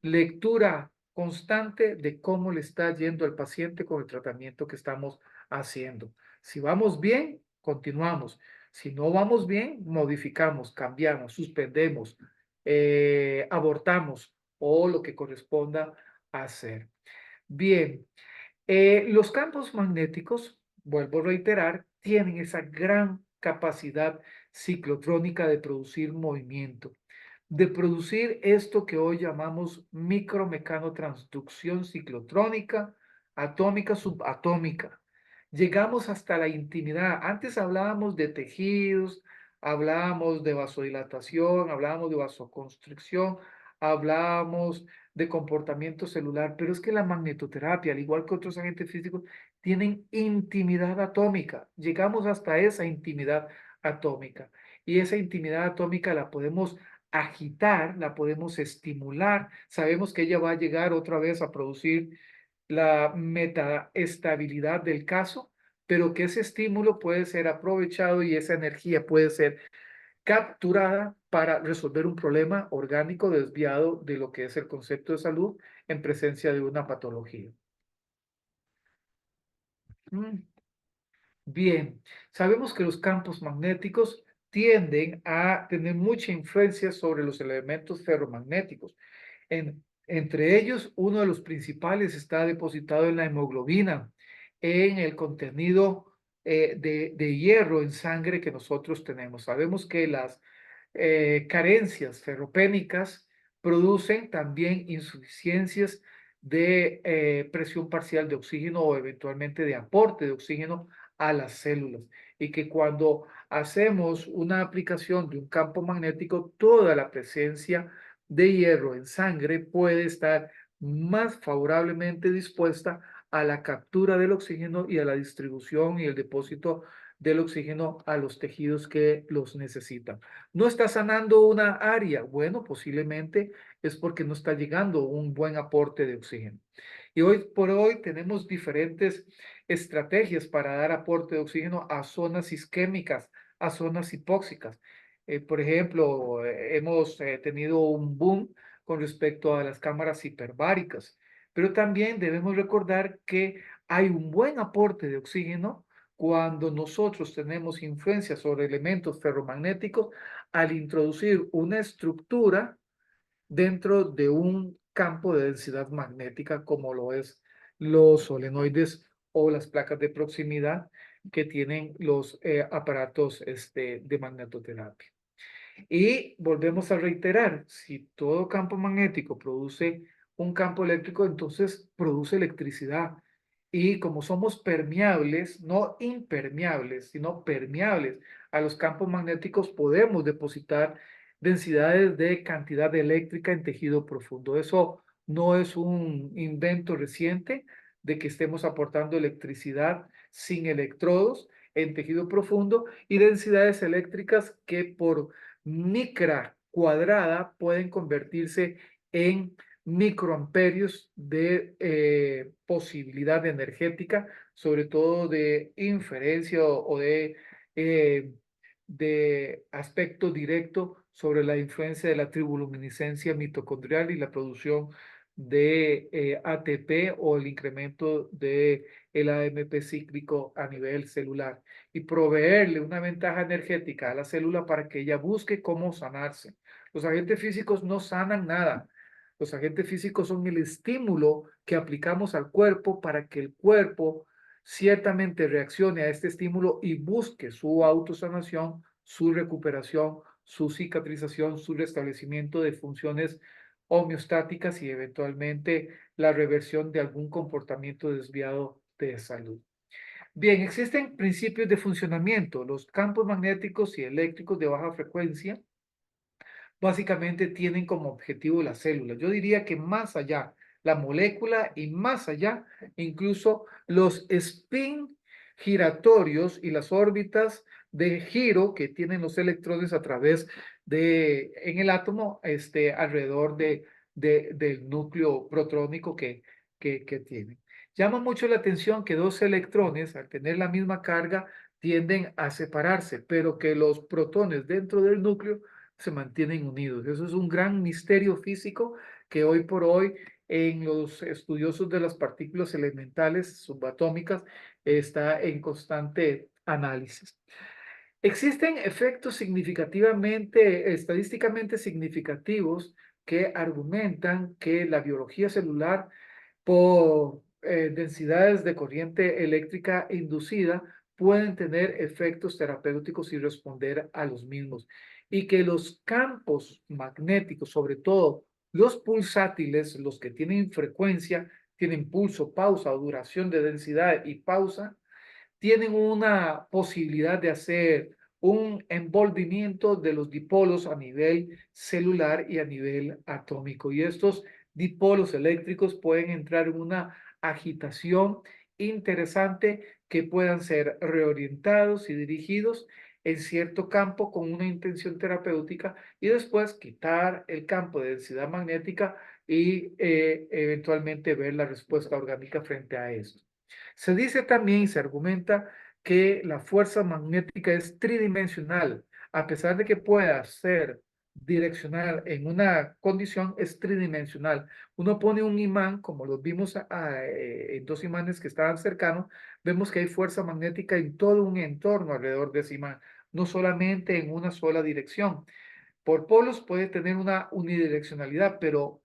Speaker 1: lectura constante de cómo le está yendo al paciente con el tratamiento que estamos haciendo. Si vamos bien, continuamos. Si no vamos bien, modificamos, cambiamos, suspendemos, abortamos o lo que corresponda hacer. Bien, los campos magnéticos, vuelvo a reiterar, tienen esa gran capacidad ciclotrónica de producir movimiento, de producir esto que hoy llamamos micromecanotransducción ciclotrónica, atómica, subatómica. Llegamos hasta la intimidad. Antes hablábamos de tejidos, hablábamos de vasodilatación, hablábamos de vasoconstricción, hablábamos de comportamiento celular, pero es que la magnetoterapia, al igual que otros agentes físicos, tienen intimidad atómica. Llegamos hasta esa intimidad atómica y esa intimidad atómica la podemos agitar, la podemos estimular. Sabemos que ella va a llegar otra vez a producir la metaestabilidad del caso, pero que ese estímulo puede ser aprovechado y esa energía puede ser capturada para resolver un problema orgánico desviado de lo que es el concepto de salud en presencia de una patología. Mm, Bien, sabemos que los campos magnéticos tienden a tener mucha influencia sobre los elementos ferromagnéticos. Entre ellos, uno de los principales está depositado en la hemoglobina, en el contenido de hierro en sangre que nosotros tenemos. Sabemos que las carencias ferropénicas producen también insuficiencias de presión parcial de oxígeno o eventualmente de aporte de oxígeno a las células. Y que cuando hacemos una aplicación de un campo magnético, toda la presencia de hierro en sangre puede estar más favorablemente dispuesta a la captura del oxígeno y a la distribución y el depósito del oxígeno a los tejidos que los necesitan. ¿No está sanando una área? Bueno, posiblemente es porque no está llegando un buen aporte de oxígeno. Y hoy por hoy tenemos diferentes estrategias para dar aporte de oxígeno a zonas isquémicas, a zonas hipóxicas. Por ejemplo, hemos tenido un boom con respecto a las cámaras hiperbáricas, pero también debemos recordar que hay un buen aporte de oxígeno cuando nosotros tenemos influencia sobre elementos ferromagnéticos al introducir una estructura dentro de un campo de densidad magnética como lo es los solenoides o las placas de proximidad que tienen los aparatos de magnetoterapia. Y volvemos a reiterar, si todo campo magnético produce un campo eléctrico, entonces produce electricidad. Y como somos permeables, no impermeables, sino permeables a los campos magnéticos, podemos depositar densidades de cantidad eléctrica en tejido profundo. Eso no es un invento reciente de que estemos aportando electricidad sin electrodos en tejido profundo y densidades eléctricas que por micra cuadrada pueden convertirse en microamperios de posibilidad energética, sobre todo de inferencia o de aspecto directo sobre la influencia de la triboluminiscencia mitocondrial y la producción de ATP o el incremento de el AMP cíclico a nivel celular y proveerle una ventaja energética a la célula para que ella busque cómo sanarse. Los agentes físicos no sanan nada. Los agentes físicos son el estímulo que aplicamos al cuerpo para que el cuerpo ciertamente reaccione a este estímulo y busque su autosanación, su recuperación, su cicatrización, su restablecimiento de funciones homeostáticas y eventualmente la reversión de algún comportamiento desviado de salud. Bien, existen principios de funcionamiento. Los campos magnéticos y eléctricos de baja frecuencia básicamente tienen como objetivo la célula. Yo diría que más allá, la molécula y más allá, incluso los spin giratorios y las órbitas de giro que tienen los electrones a través en el átomo, alrededor del núcleo protrónico que tienen. Llama mucho la atención que dos electrones, al tener la misma carga, tienden a separarse, pero que los protones dentro del núcleo se mantienen unidos. Eso es un gran misterio físico que hoy por hoy en los estudiosos de las partículas elementales subatómicas está en constante análisis. Existen efectos estadísticamente significativos que argumentan que la biología celular por densidades de corriente eléctrica inducida pueden tener efectos terapéuticos y responder a los mismos. Y que los campos magnéticos, sobre todo los pulsátiles, los que tienen frecuencia, tienen pulso, pausa o duración de densidad y pausa, tienen una posibilidad de hacer un envolvimiento de los dipolos a nivel celular y a nivel atómico. Y estos dipolos eléctricos pueden entrar en una agitación interesante que puedan ser reorientados y dirigidos en cierto campo con una intención terapéutica y después quitar el campo de densidad magnética y eventualmente ver la respuesta orgánica frente a esto. Se dice también y se argumenta que la fuerza magnética es tridimensional, a pesar de que pueda ser direccional en una condición, es tridimensional. Uno pone un imán, como lo vimos en dos imanes que estaban cercanos, vemos que hay fuerza magnética en todo un entorno alrededor de ese imán, no solamente en una sola dirección. Por polos puede tener una unidireccionalidad, pero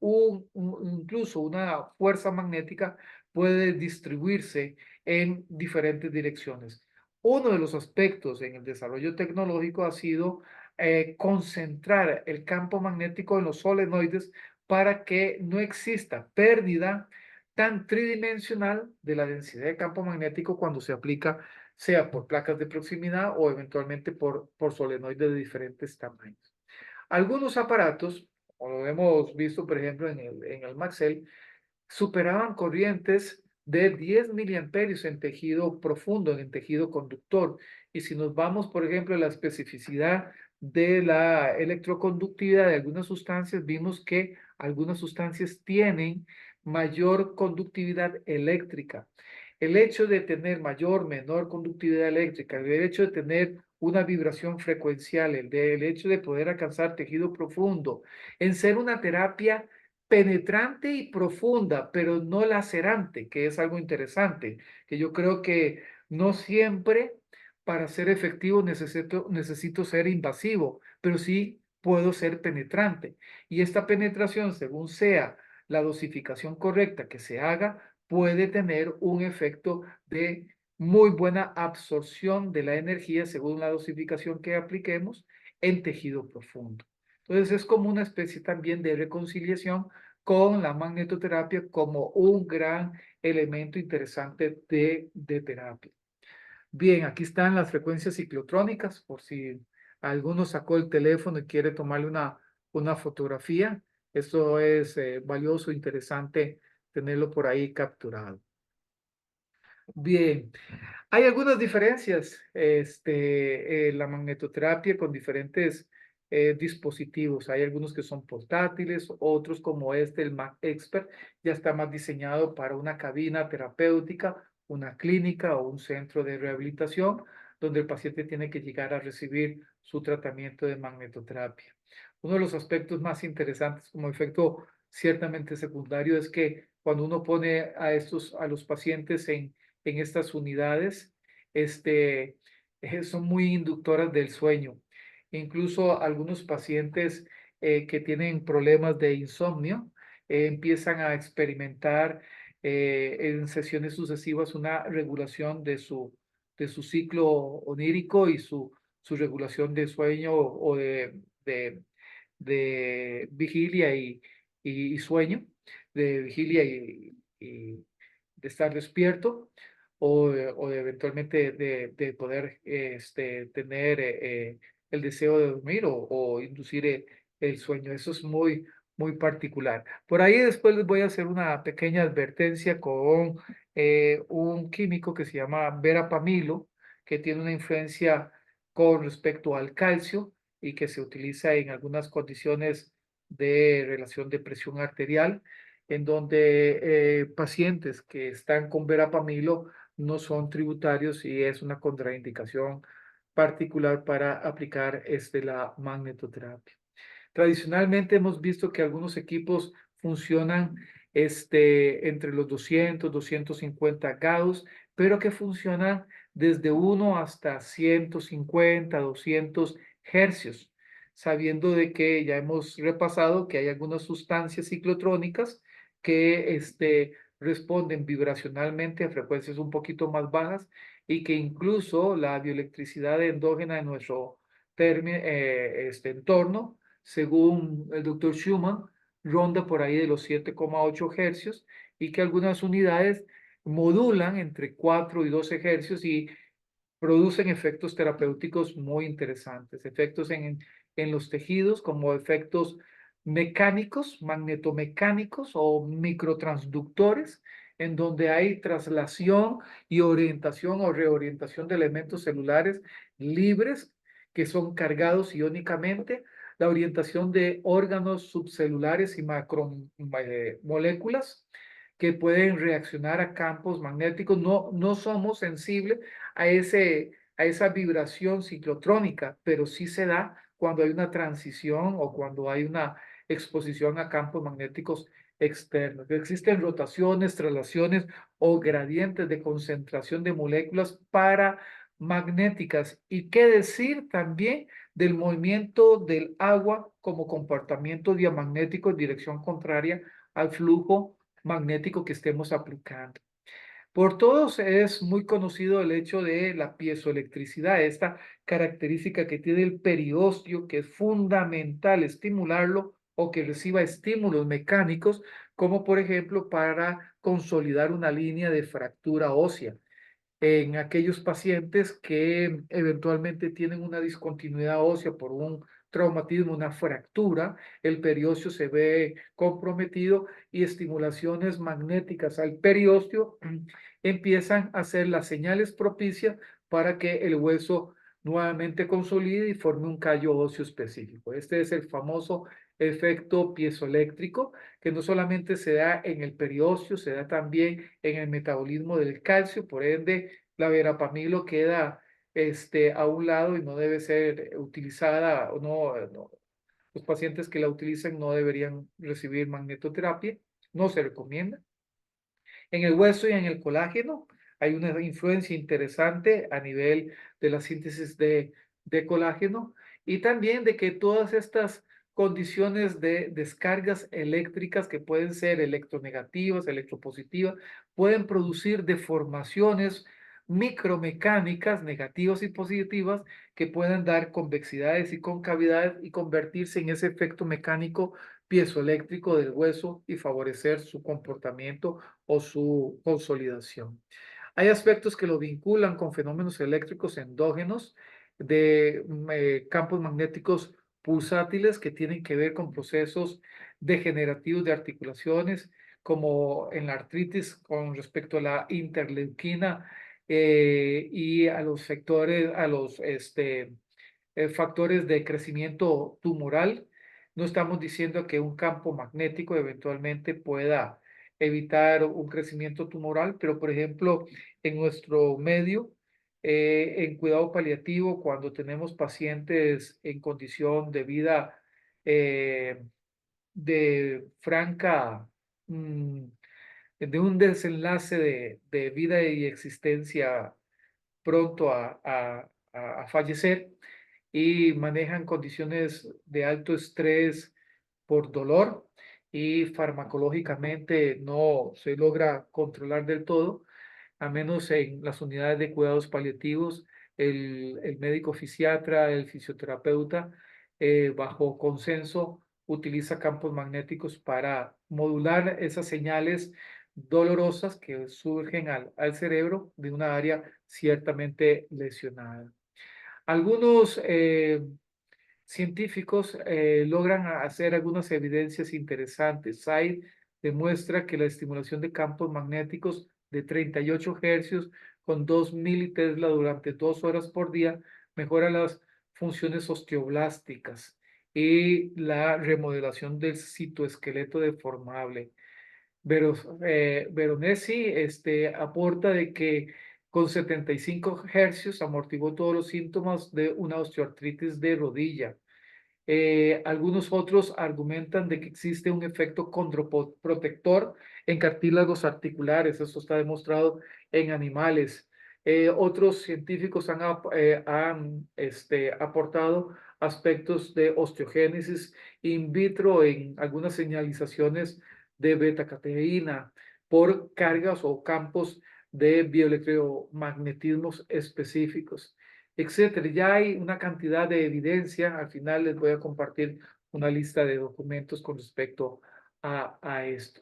Speaker 1: incluso una fuerza magnética puede distribuirse en diferentes direcciones. Uno de los aspectos en el desarrollo tecnológico ha sido concentrar el campo magnético en los solenoides para que no exista pérdida tan tridimensional de la densidad de campo magnético cuando se aplica, sea por placas de proximidad o eventualmente por solenoides de diferentes tamaños. Algunos aparatos, como lo hemos visto, por ejemplo, en el Maxell, superaban corrientes de 10 miliamperios en tejido profundo, en tejido conductor. Y si nos vamos, por ejemplo, a la especificidad de la electroconductividad de algunas sustancias, vimos que algunas sustancias tienen mayor conductividad eléctrica. El hecho de tener mayor, menor conductividad eléctrica, el hecho de tener una vibración frecuencial, el hecho de poder alcanzar tejido profundo, en ser una terapia penetrante y profunda, pero no lacerante, que es algo interesante, que yo creo que no siempre para ser efectivo necesito ser invasivo, pero sí puedo ser penetrante. Y esta penetración, según sea la dosificación correcta que se haga, puede tener un efecto de muy buena absorción de la energía según la dosificación que apliquemos en tejido profundo. Entonces es como una especie también de reconciliación con la magnetoterapia como un gran elemento interesante de terapia. Bien, aquí están las frecuencias ciclotrónicas, por si alguno sacó el teléfono y quiere tomarle una fotografía. Esto es valioso, interesante tenerlo por ahí capturado. Bien, hay algunas diferencias, la magnetoterapia con diferentes dispositivos. Hay algunos que son portátiles, otros como el Mac Expert, ya está más diseñado para una cabina terapéutica, una clínica o un centro de rehabilitación, donde el paciente tiene que llegar a recibir su tratamiento de magnetoterapia. Uno de los aspectos más interesantes como efecto ciertamente secundario es que cuando uno pone a los pacientes en estas unidades, son muy inductoras del sueño. Incluso algunos pacientes que tienen problemas de insomnio empiezan a experimentar en sesiones sucesivas una regulación de su ciclo onírico y su regulación de sueño o de vigilia y sueño, de vigilia y de estar despierto o de eventualmente de poder tener el deseo de dormir o inducir el sueño. Eso es muy particular. Por ahí después les voy a hacer una pequeña advertencia con un químico que se llama verapamilo, que tiene una influencia con respecto al calcio y que se utiliza en algunas condiciones de relación de presión arterial en donde pacientes que están con verapamilo no son tributarios y es una contraindicación particular para aplicar la magnetoterapia. Tradicionalmente hemos visto que algunos equipos funcionan entre los 200, 250 Gauss, pero que funcionan desde 1 hasta 150, 200 hercios, sabiendo de que ya hemos repasado que hay algunas sustancias ciclotrónicas que responden vibracionalmente a frecuencias un poquito más bajas y que incluso la bioelectricidad endógena de nuestro entorno, según el doctor Schumann, ronda por ahí de los 7,8 hercios y que algunas unidades modulan entre 4 y 12 hercios y producen efectos terapéuticos muy interesantes, efectos en los tejidos como efectos mecánicos, magnetomecánicos o microtransductores, en donde hay traslación y orientación o reorientación de elementos celulares libres que son cargados iónicamente, la orientación de órganos subcelulares y macromoléculas que pueden reaccionar a campos magnéticos. No somos sensibles a esa vibración ciclotrónica, pero sí se da cuando hay una transición o cuando hay una exposición a campos magnéticos externos. Existen rotaciones, traslaciones o gradientes de concentración de moléculas paramagnéticas. ¿Y qué decir también del movimiento del agua como comportamiento diamagnético en dirección contraria al flujo magnético que estemos aplicando? Por todos es muy conocido el hecho de la piezoelectricidad, esta característica que tiene el periósteo, que es fundamental estimularlo o que reciba estímulos mecánicos, como por ejemplo para consolidar una línea de fractura ósea en aquellos pacientes que eventualmente tienen una discontinuidad ósea por un traumatismo, una fractura, el periósteo se ve comprometido y estimulaciones magnéticas al periósteo empiezan a ser las señales propicias para que el hueso nuevamente consolide y forme un callo óseo específico. Este es el famoso efecto piezoeléctrico que no solamente se da en el periósteo, se da también en el metabolismo del calcio, por ende la verapamilo queda a un lado y no debe ser utilizada, o no, los pacientes que la utilicen no deberían recibir magnetoterapia, no se recomienda. En el hueso y en el colágeno hay una influencia interesante a nivel de la síntesis de colágeno y también de que todas estas condiciones de descargas eléctricas que pueden ser electronegativas, electropositivas, pueden producir deformaciones micromecánicas negativas y positivas que pueden dar convexidades y concavidades y convertirse en ese efecto mecánico piezoeléctrico del hueso y favorecer su comportamiento o su consolidación. Hay aspectos que lo vinculan con fenómenos eléctricos endógenos de campos magnéticos pulsátiles que tienen que ver con procesos degenerativos de articulaciones, como en la artritis con respecto a la interleuquina y a los factores, factores de crecimiento tumoral. No estamos diciendo que un campo magnético eventualmente pueda evitar un crecimiento tumoral, pero por ejemplo, en nuestro medio, en cuidado paliativo, cuando tenemos pacientes en condición de vida eh, de franca, de un desenlace de vida y existencia pronto a fallecer y manejan condiciones de alto estrés por dolor y farmacológicamente no se logra controlar del todo, a menos en las unidades de cuidados paliativos, el médico fisiatra, el fisioterapeuta, bajo consenso, utiliza campos magnéticos para modular esas señales dolorosas que surgen al cerebro de una área ciertamente lesionada. Algunos científicos logran hacer algunas evidencias interesantes. SAID demuestra que la estimulación de campos magnéticos de 38 hercios con 2 militesla durante 2 horas por día mejora las funciones osteoblásticas y la remodelación del citoesqueleto deformable. Veronesi aporta de que con 75 hercios amortiguó todos los síntomas de una osteoartritis de rodilla. Algunos otros argumentan de que existe un efecto condroprotector en cartílagos articulares. Eso está demostrado en animales. Otros científicos han aportado aspectos de osteogénesis in vitro en algunas señalizaciones de beta-cateína por cargas o campos de bioelectromagnetismos específicos, etcétera. Ya hay una cantidad de evidencia. Al final les voy a compartir una lista de documentos con respecto a esto.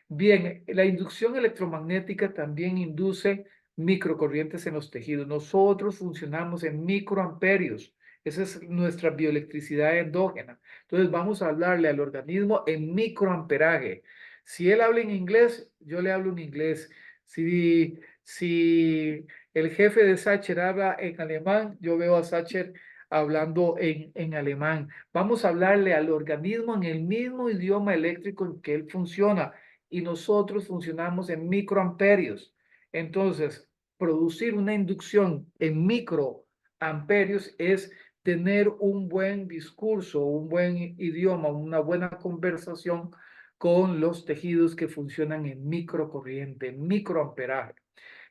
Speaker 1: Bien, la inducción electromagnética también induce microcorrientes en los tejidos. Nosotros funcionamos en microamperios. Esa es nuestra bioelectricidad endógena. Entonces vamos a hablarle al organismo en microamperaje. Si él habla en inglés, yo le hablo en inglés. Si el jefe de Sacher habla en alemán, yo veo a Sacher hablando en alemán. Vamos a hablarle al organismo en el mismo idioma eléctrico en que él funciona y nosotros funcionamos en microamperios. Entonces, producir una inducción en microamperios es tener un buen discurso, un buen idioma, una buena conversación con los tejidos que funcionan en microcorriente, en microamperaje.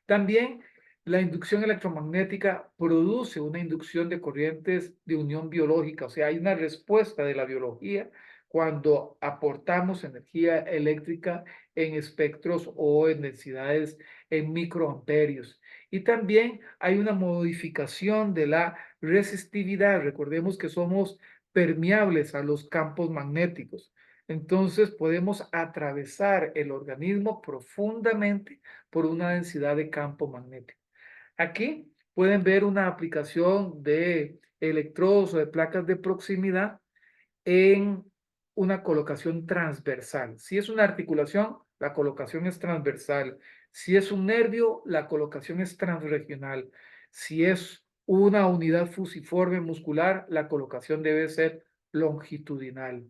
Speaker 1: También la inducción electromagnética produce una inducción de corrientes de unión biológica, o sea, hay una respuesta de la biología cuando aportamos energía eléctrica en espectros o en densidades en microamperios. Y también hay una modificación de la resistividad. Recordemos que somos permeables a los campos magnéticos. Entonces podemos atravesar el organismo profundamente por una densidad de campo magnético. Aquí pueden ver una aplicación de electrodos o de placas de proximidad en una colocación transversal. Si es una articulación, la colocación es transversal. Si es un nervio, la colocación es transregional. Si es una unidad fusiforme muscular, la colocación debe ser longitudinal.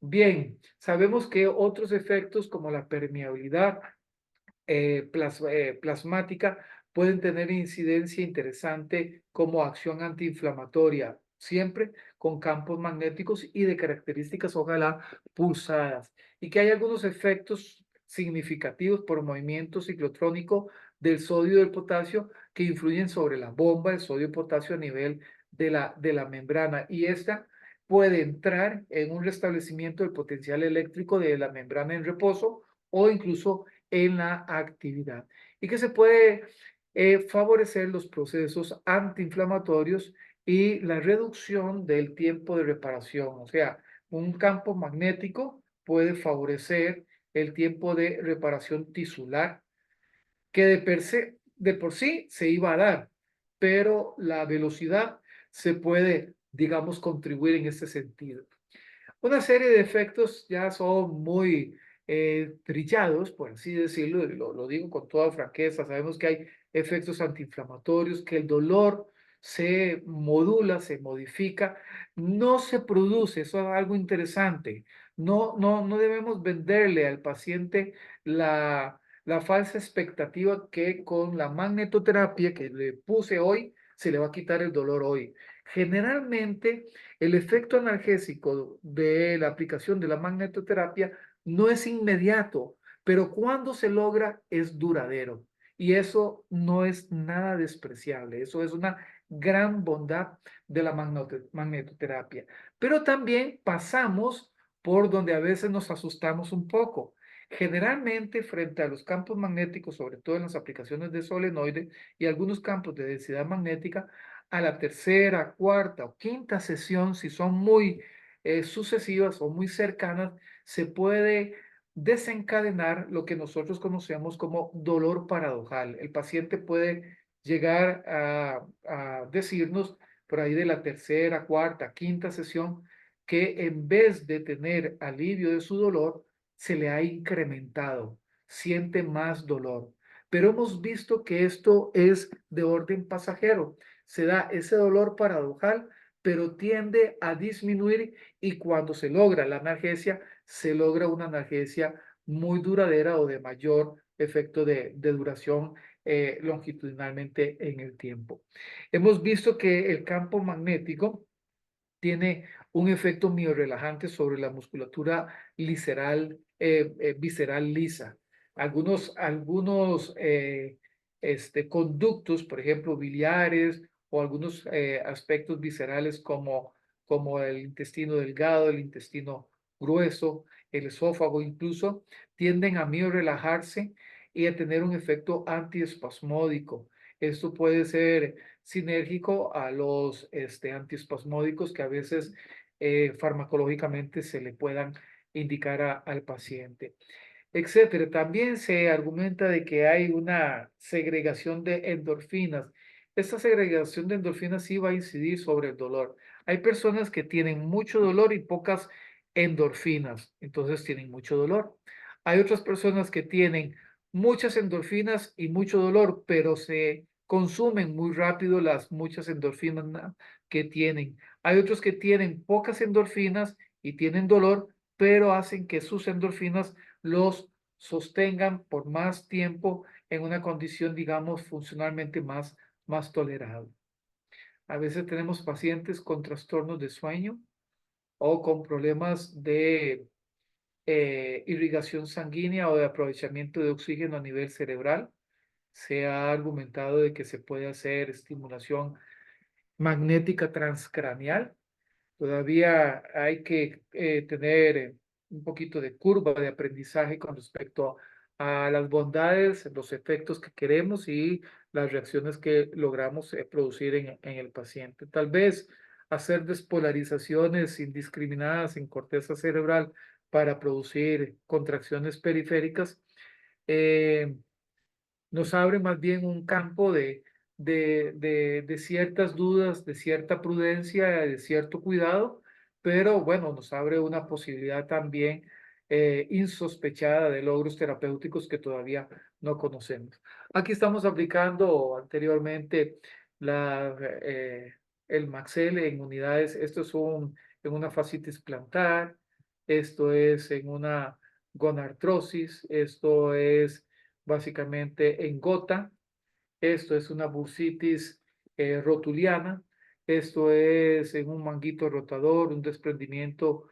Speaker 1: Bien, sabemos que otros efectos como la permeabilidad plasmática pueden tener incidencia interesante como acción antiinflamatoria, siempre con campos magnéticos y de características, ojalá, pulsadas, y que hay algunos efectos significativos por movimiento ciclotrónico del sodio y del potasio que influyen sobre la bomba de sodio y potasio a nivel de la membrana, y esta puede entrar en un restablecimiento del potencial eléctrico de la membrana en reposo o incluso en la actividad y que se puede favorecer los procesos antiinflamatorios y la reducción del tiempo de reparación. O sea, un campo magnético puede favorecer el tiempo de reparación tisular que de por sí se iba a dar, pero la velocidad se puede, digamos, contribuir en este sentido. Una serie de efectos ya son muy trillados, por así decirlo, y lo digo con toda franqueza. Sabemos que hay efectos antiinflamatorios, que el dolor se modula, se modifica, no se produce, eso es algo interesante. No debemos venderle al paciente la falsa expectativa que con la magnetoterapia que le puse hoy, se le va a quitar el dolor hoy. Generalmente, el efecto analgésico de la aplicación de la magnetoterapia no es inmediato, pero cuando se logra es duradero. Y eso no es nada despreciable, eso es una gran bondad de la magnetoterapia. Pero también pasamos por donde a veces nos asustamos un poco. Generalmente, frente a los campos magnéticos, sobre todo en las aplicaciones de solenoide y algunos campos de densidad magnética, a la tercera, cuarta o quinta sesión, si son muy sucesivas o muy cercanas, se puede desencadenar lo que nosotros conocemos como dolor paradojal. El paciente puede llegar a decirnos por ahí de la tercera, cuarta, quinta sesión que en vez de tener alivio de su dolor, se le ha incrementado, siente más dolor. Pero hemos visto que esto es de orden pasajero. Se da ese dolor paradojal, pero tiende a disminuir y cuando se logra la analgesia, se logra una analgesia muy duradera o de mayor efecto de duración longitudinalmente en el tiempo. Hemos visto que el campo magnético tiene un efecto miorelajante sobre la musculatura visceral lisa. Algunos conductos, por ejemplo, biliares o algunos aspectos viscerales como el intestino delgado, el intestino grueso, el esófago incluso, tienden a miorelajarse y a tener un efecto antiespasmódico. Esto puede ser sinérgico a los antiespasmódicos que a veces farmacológicamente se le puedan indicar al paciente, etcétera. También se argumenta de que hay una segregación de endorfinas. Esta segregación de endorfinas sí va a incidir sobre el dolor. Hay personas que tienen mucho dolor y pocas endorfinas, entonces tienen mucho dolor. Hay otras personas que tienen muchas endorfinas y mucho dolor, pero se consumen muy rápido las muchas endorfinas que tienen. Hay otros que tienen pocas endorfinas y tienen dolor, pero hacen que sus endorfinas los sostengan por más tiempo en una condición, digamos, funcionalmente más tolerable. A veces tenemos pacientes con trastornos de sueño o con problemas de irrigación sanguínea o de aprovechamiento de oxígeno a nivel cerebral. Se ha argumentado de que se puede hacer estimulación magnética transcraneal. Todavía hay que tener un poquito de curva de aprendizaje con respecto a las bondades, los efectos que queremos y las reacciones que logramos producir en el paciente. Tal vez hacer despolarizaciones indiscriminadas en corteza cerebral para producir contracciones periféricas eh, nos abre más bien un campo de ciertas dudas, de cierta prudencia, de cierto cuidado, pero bueno, nos abre una posibilidad también insospechada de logros terapéuticos que todavía no conocemos. Aquí estamos aplicando anteriormente la, eh, el Maxel en unidades, esto es en una fascitis plantar, esto es en una gonartrosis, esto es básicamente en gota. Esto es una bursitis rotuliana. Esto es en un manguito rotador, un desprendimiento,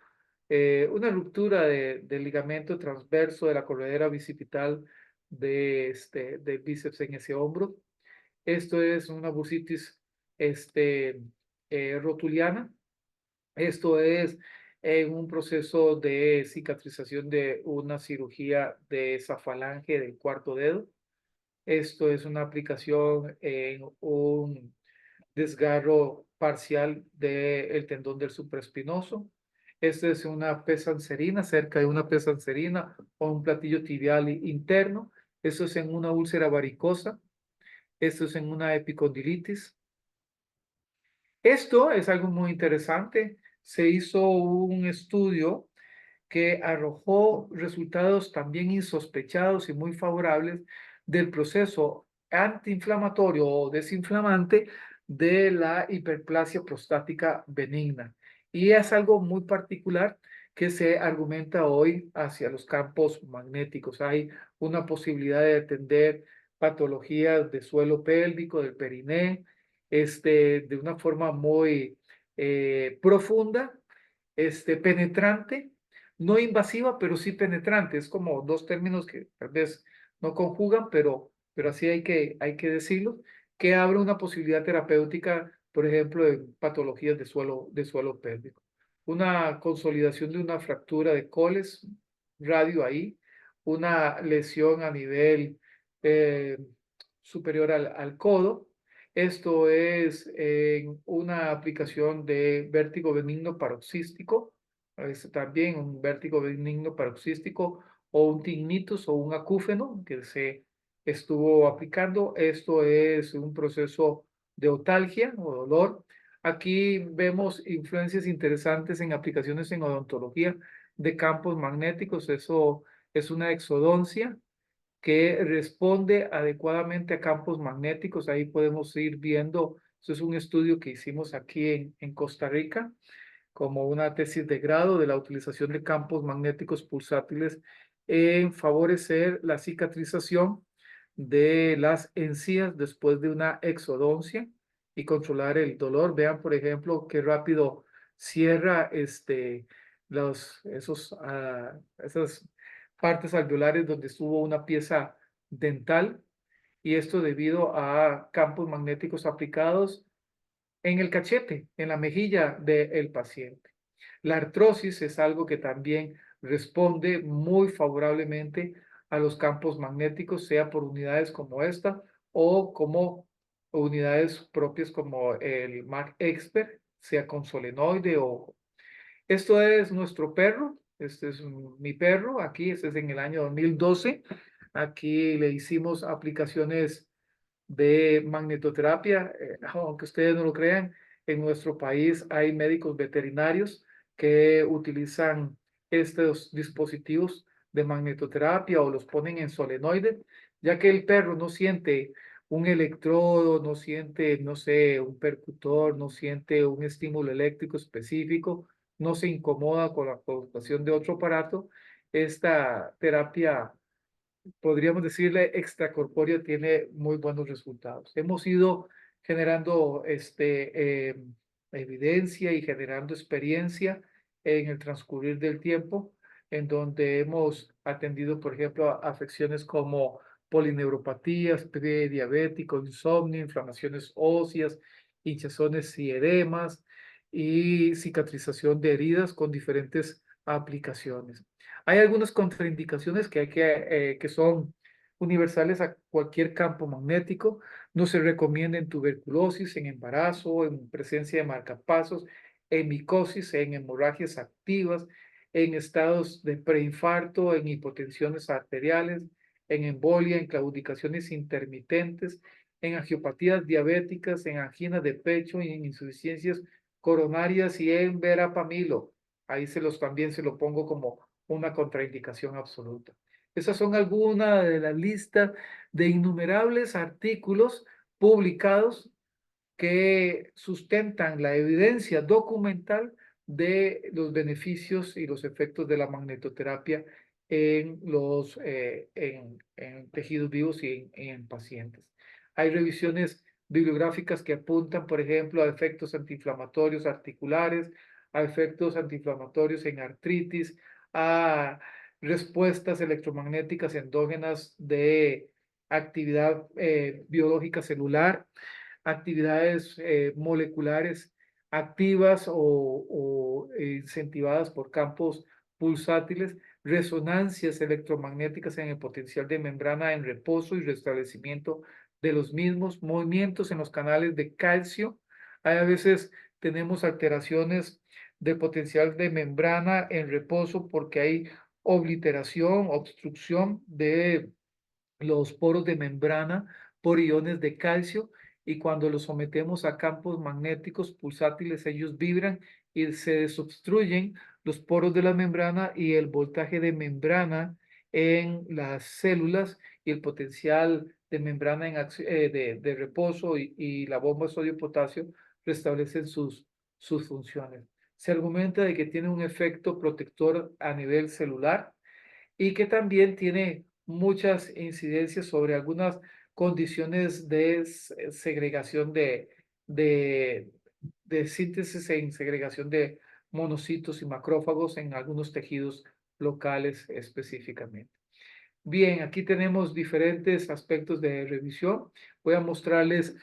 Speaker 1: una ruptura del ligamento transverso de la corredera bicipital del bíceps en ese hombro. Esto es una bursitis rotuliana. Esto es en un proceso de cicatrización de una cirugía de esa falange del cuarto dedo. Esto es una aplicación en un desgarro parcial del tendón del supraespinoso. Esto es una pesancerina, cerca de una pesancerina o un platillo tibial interno. Esto es en una úlcera varicosa. Esto es en una epicondilitis. Esto es algo muy interesante. Se hizo un estudio que arrojó resultados también insospechados y muy favorables del proceso antiinflamatorio o desinflamante de la hiperplasia prostática benigna. Y es algo muy particular que se argumenta hoy hacia los campos magnéticos. Hay una posibilidad de atender patologías de suelo pélvico, del periné, de una forma muy profunda, penetrante, no invasiva, pero sí penetrante. Es como dos términos que tal vez no conjugan, pero así hay que decirlo, que abre una posibilidad terapéutica, por ejemplo, en patologías de suelo pélvico. Una consolidación de una fractura de coles, radio ahí, una lesión a nivel eh, superior al codo. Esto es en una aplicación de vértigo benigno paroxístico, también un vértigo benigno paroxístico o un tinnitus o un acúfeno que se estuvo aplicando. Esto es un proceso de otalgia o dolor. Aquí vemos influencias interesantes en aplicaciones en odontología de campos magnéticos. Eso es una exodoncia que responde adecuadamente a campos magnéticos. Ahí podemos ir viendo, eso es un estudio que hicimos aquí en Costa Rica, como una tesis de grado de la utilización de campos magnéticos pulsátiles en favorecer la cicatrización de las encías después de una exodoncia y controlar el dolor. Vean, por ejemplo, qué rápido cierra esas partes alveolares donde estuvo una pieza dental, y esto debido a campos magnéticos aplicados en el cachete, en la mejilla del paciente. La artrosis es algo que también responde muy favorablemente a los campos magnéticos, sea por unidades como esta o como unidades propias como el Mac Expert, sea con solenoide o... Esto es nuestro perro, este es mi perro, aquí, este es en el año 2012. Aquí le hicimos aplicaciones de magnetoterapia. Aunque ustedes no lo crean, en nuestro país hay médicos veterinarios que utilizan estos dispositivos de magnetoterapia o los ponen en solenoide, ya que el perro no siente un electrodo, no siente, no sé, un percutor, no siente un estímulo eléctrico específico, no se incomoda con la colocación de otro aparato. Esta terapia, podríamos decirle, extracorpórea, tiene muy buenos resultados. Hemos ido generando evidencia y generando experiencia en el transcurrir del tiempo, en donde hemos atendido, por ejemplo, a afecciones como polineuropatías, prediabético, insomnio, inflamaciones óseas, hinchazones y edemas, y cicatrización de heridas con diferentes aplicaciones. Hay algunas contraindicaciones que son universales a cualquier campo magnético. No se recomienda en tuberculosis, en embarazo, en presencia de marcapasos, en micosis, en hemorragias activas, en estados de preinfarto, en hipotensiones arteriales, en embolia, en claudicaciones intermitentes, en angiopatías diabéticas, en angina de pecho y en insuficiencias coronarias y en verapamilo. Ahí también se lo pongo como una contraindicación absoluta. Esas son algunas de la lista de innumerables artículos publicados que sustentan la evidencia documental de los beneficios y los efectos de la magnetoterapia en tejidos vivos y en pacientes. Hay revisiones bibliográficas que apuntan, por ejemplo, a efectos antiinflamatorios articulares, a efectos antiinflamatorios en artritis, a respuestas electromagnéticas endógenas de actividad biológica celular, actividades moleculares activas o incentivadas por campos pulsátiles, resonancias electromagnéticas en el potencial de membrana en reposo y restablecimiento de los mismos, movimientos en los canales de calcio. Hay a veces tenemos alteraciones de potencial de membrana en reposo porque hay obliteración, obstrucción de los poros de membrana por iones de calcio y cuando los sometemos a campos magnéticos pulsátiles, ellos vibran y se desobstruyen los poros de la membrana y el voltaje de membrana en las células y el potencial de membrana de reposo y la bomba sodio-potasio restablecen sus funciones. Se argumenta de que tiene un efecto protector a nivel celular y que también tiene muchas incidencias sobre algunas condiciones de segregación de, de síntesis en segregación de monocitos y macrófagos en algunos tejidos locales específicamente. Bien, aquí tenemos diferentes aspectos de revisión. Voy a mostrarles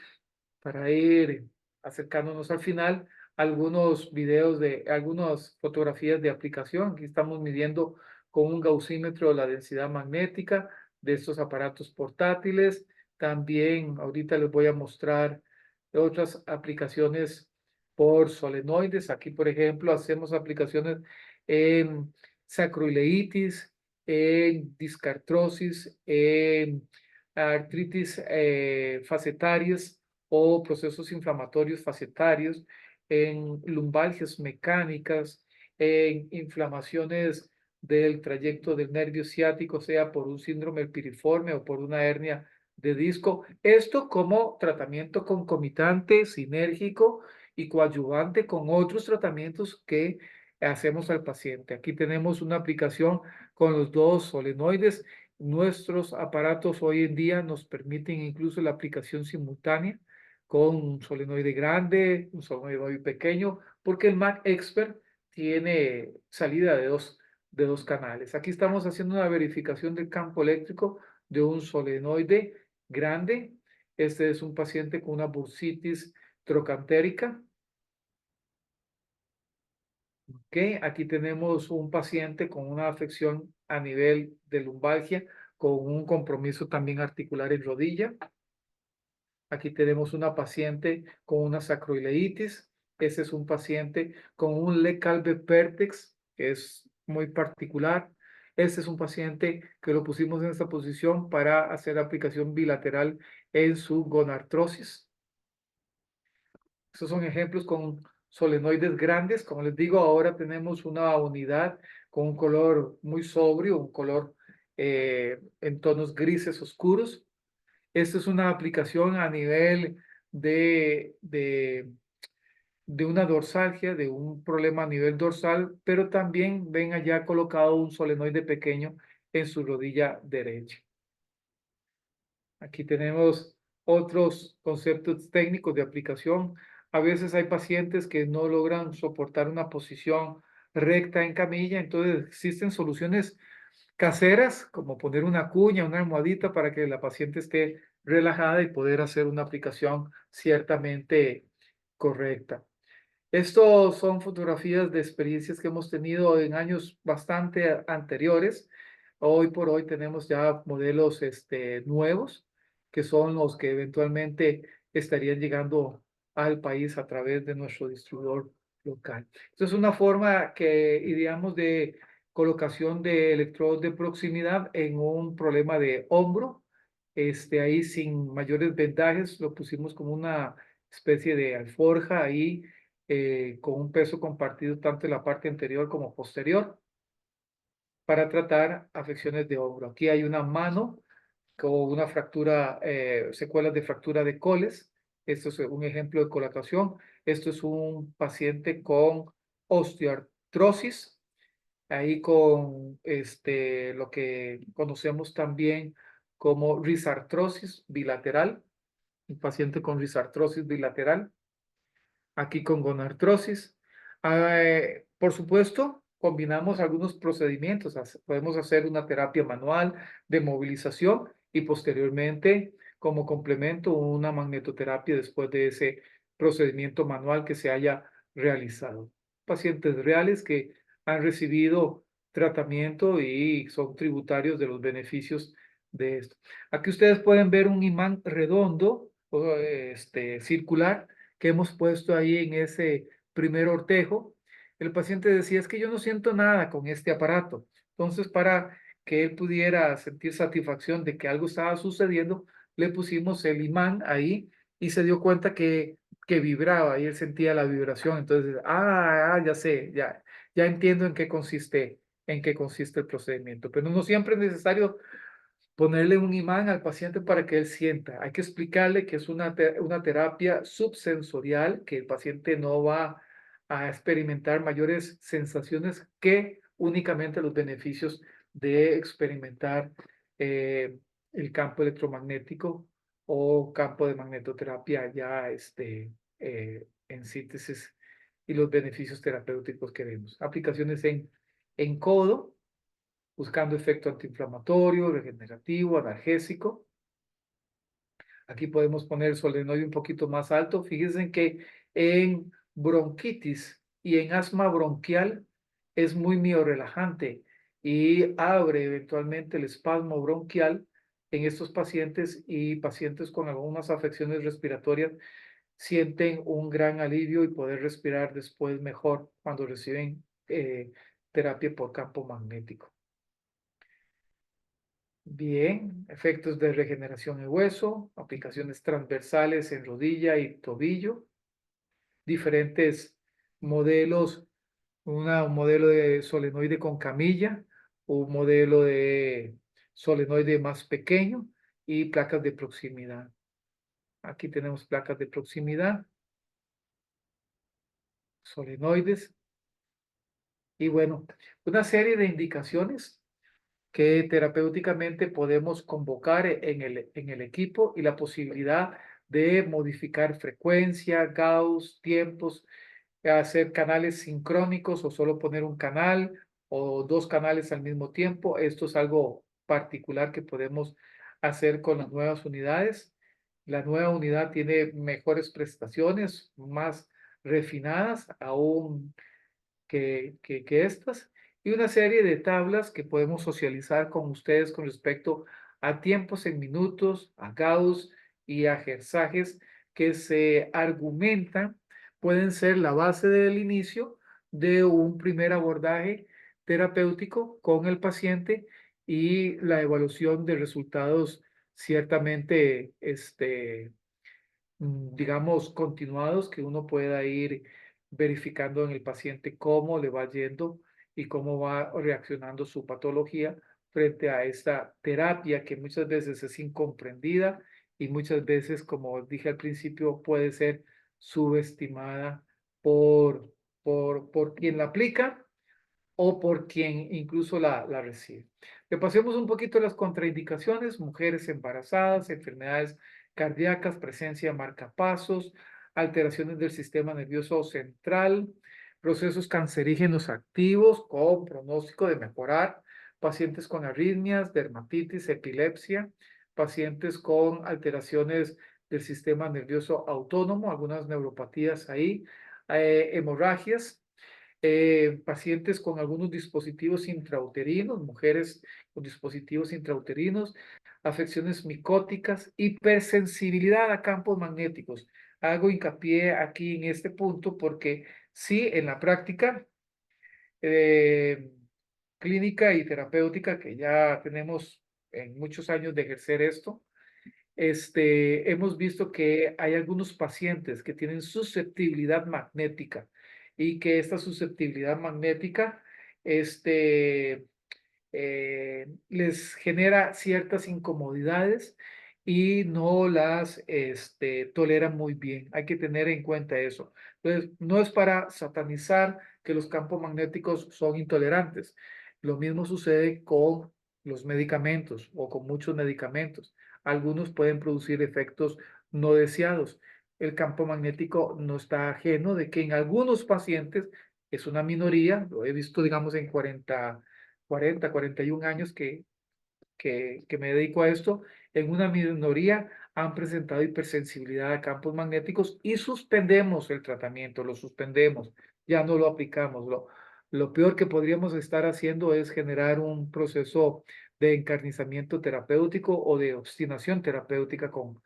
Speaker 1: para ir acercándonos al final algunos videos de algunas fotografías de aplicación. Aquí estamos midiendo con un gaussímetro la densidad magnética de estos aparatos portátiles. También ahorita les voy a mostrar otras aplicaciones por solenoides. Aquí, por ejemplo, hacemos aplicaciones en sacroileitis, en discartrosis, en artritis facetarias o procesos inflamatorios facetarios, en lumbalgias mecánicas, en inflamaciones del trayecto del nervio ciático, sea por un síndrome piriforme o por una hernia de disco. Esto como tratamiento concomitante, sinérgico y coadyuvante con otros tratamientos que hacemos al paciente. Aquí tenemos una aplicación con los dos solenoides. Nuestros aparatos hoy en día nos permiten incluso la aplicación simultánea con un solenoide grande, un solenoide pequeño, porque el Mac Expert tiene salida de dos canales. Aquí estamos haciendo una verificación del campo eléctrico de un solenoide grande. Este es un paciente con una bursitis trocantérica. Okay, aquí tenemos un paciente con una afección a nivel de lumbalgia, con un compromiso también articular en rodilla. Aquí tenemos una paciente con una sacroileitis. Ese es un paciente con un Leckalbe-Pertex, que es muy particular. Este es un paciente que lo pusimos en esta posición para hacer aplicación bilateral en su gonartrosis. Estos son ejemplos con solenoides grandes. Como les digo, ahora tenemos una unidad con un color muy sobrio, un color en tonos grises oscuros. Esta es una aplicación a nivel de, de, de una dorsalgia, de un problema a nivel dorsal, pero también ven allá colocado un solenoide pequeño en su rodilla derecha. Aquí tenemos otros conceptos técnicos de aplicación. A veces hay pacientes que no logran soportar una posición recta en camilla, entonces existen soluciones caseras, como poner una cuña, una almohadita para que la paciente esté relajada y poder hacer una aplicación ciertamente correcta. Estos son fotografías de experiencias que hemos tenido en años bastante anteriores. Hoy por hoy tenemos ya modelos nuevos, que son los que eventualmente estarían llegando al país a través de nuestro distribuidor local. Esto es una forma que ideamos de colocación de electrodos de proximidad en un problema de hombro. Ahí sin mayores vendajes lo pusimos como una especie de alforja ahí con un peso compartido tanto en la parte anterior como posterior para tratar afecciones de hombro. Aquí hay una mano con una fractura, secuelas de fractura de coles. Esto es un ejemplo de colocación. Esto es un paciente con osteoartrosis, ahí con lo que conocemos también como risartrosis bilateral, un paciente con risartrosis bilateral aquí con gonartrosis. Por supuesto, combinamos algunos procedimientos. Podemos hacer una terapia manual de movilización y posteriormente, como complemento, una magnetoterapia después de ese procedimiento manual que se haya realizado. Pacientes reales que han recibido tratamiento y son tributarios de los beneficios de esto. Aquí ustedes pueden ver un imán redondo, o circular, que hemos puesto ahí en ese primer ortejo. El paciente decía, es que yo no siento nada con este aparato. Entonces, para que él pudiera sentir satisfacción de que algo estaba sucediendo, le pusimos el imán ahí y se dio cuenta que vibraba y él sentía la vibración. Entonces, ya sé, ya entiendo en qué consiste el procedimiento. Pero no siempre es necesario ponerle un imán al paciente para que él sienta. Hay que explicarle que es una terapia subsensorial, que el paciente no va a experimentar mayores sensaciones que únicamente los beneficios de experimentar eh, el campo electromagnético o campo de magnetoterapia ya en síntesis y los beneficios terapéuticos que vemos. Aplicaciones en codo, buscando efecto antiinflamatorio, regenerativo, analgésico. Aquí podemos poner el solenoide un poquito más alto. Fíjense que en bronquitis y en asma bronquial es muy miorelajante y abre eventualmente el espasmo bronquial en estos pacientes, y pacientes con algunas afecciones respiratorias sienten un gran alivio y poder respirar después mejor cuando reciben terapia por campo magnético. Bien, efectos de regeneración en hueso, aplicaciones transversales en rodilla y tobillo, diferentes modelos, un modelo de solenoide con camilla, un modelo de solenoide más pequeño y placas de proximidad. Aquí tenemos placas de proximidad, solenoides y bueno, una serie de indicaciones que terapéuticamente podemos convocar en el equipo, y la posibilidad de modificar frecuencia, Gauss, tiempos, hacer canales sincrónicos o solo poner un canal o dos canales al mismo tiempo. Esto es algo particular que podemos hacer con las nuevas unidades. La nueva unidad tiene mejores prestaciones, más refinadas aún que estas, y una serie de tablas que podemos socializar con ustedes con respecto a tiempos en minutos, a Gauss y a hertzajes que se argumentan pueden ser la base del inicio de un primer abordaje terapéutico con el paciente y la evaluación de resultados ciertamente digamos, continuados, que uno pueda ir verificando en el paciente cómo le va yendo y cómo va reaccionando su patología frente a esta terapia que muchas veces es incomprendida y muchas veces, como dije al principio, puede ser subestimada por quien la aplica o por quien incluso la recibe. Repasemos un poquito las contraindicaciones: mujeres embarazadas, enfermedades cardíacas, presencia de marcapasos, alteraciones del sistema nervioso central, procesos cancerígenos activos con pronóstico de mejorar, pacientes con arritmias, dermatitis, epilepsia, pacientes con alteraciones del sistema nervioso autónomo, algunas neuropatías ahí, hemorragias, pacientes con algunos dispositivos intrauterinos, mujeres con dispositivos intrauterinos, afecciones micóticas, hipersensibilidad a campos magnéticos. Hago hincapié aquí en este punto porque sí, en la práctica eh, clínica y terapéutica, que ya tenemos en muchos años de ejercer esto, hemos visto que hay algunos pacientes que tienen susceptibilidad magnética y que esta susceptibilidad magnética les genera ciertas incomodidades y no las toleran muy bien. Hay que tener en cuenta eso. Entonces, no es para satanizar que los campos magnéticos son intolerantes. Lo mismo sucede con los medicamentos o con muchos medicamentos. Algunos pueden producir efectos no deseados. El campo magnético no está ajeno de que en algunos pacientes, es una minoría, lo he visto, digamos, en 41 años que me dedico a esto, en una minoría han presentado hipersensibilidad a campos magnéticos y suspendemos el tratamiento, lo suspendemos, ya no lo aplicamos. Lo peor que podríamos estar haciendo es generar un proceso de encarnizamiento terapéutico o de obstinación terapéutica con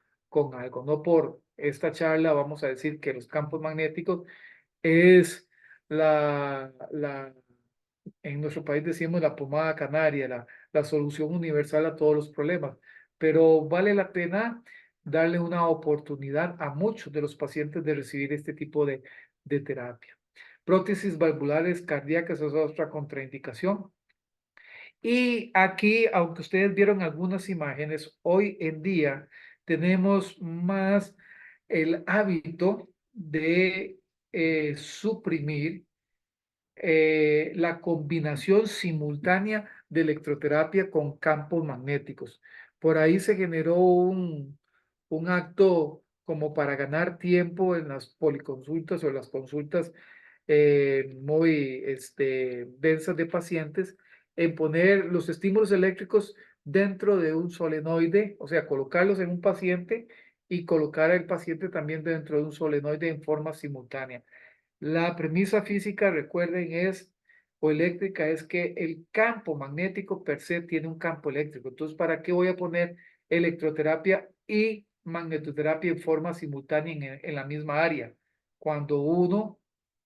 Speaker 1: algo. No por esta charla vamos a decir que los campos magnéticos es en nuestro país decimos la pomada canaria, la solución universal a todos los problemas. pero vale la pena darle una oportunidad a muchos de los pacientes de recibir este tipo de terapia. Prótesis valvulares cardíacas es otra contraindicación. Y aquí, aunque ustedes vieron algunas imágenes, hoy en día tenemos más el hábito de suprimir la combinación simultánea de electroterapia con campos magnéticos. Por ahí se generó un acto como para ganar tiempo en las policonsultas o las consultas muy densas de pacientes, en poner los estímulos eléctricos dentro de un solenoide, o sea, colocarlos en un paciente y colocar al paciente también dentro de un solenoide en forma simultánea. La premisa física, recuerden, es o eléctrica, es que el campo magnético per se tiene un campo eléctrico. Entonces, ¿para qué voy a poner electroterapia y magnetoterapia en forma simultánea en la misma área? Cuando uno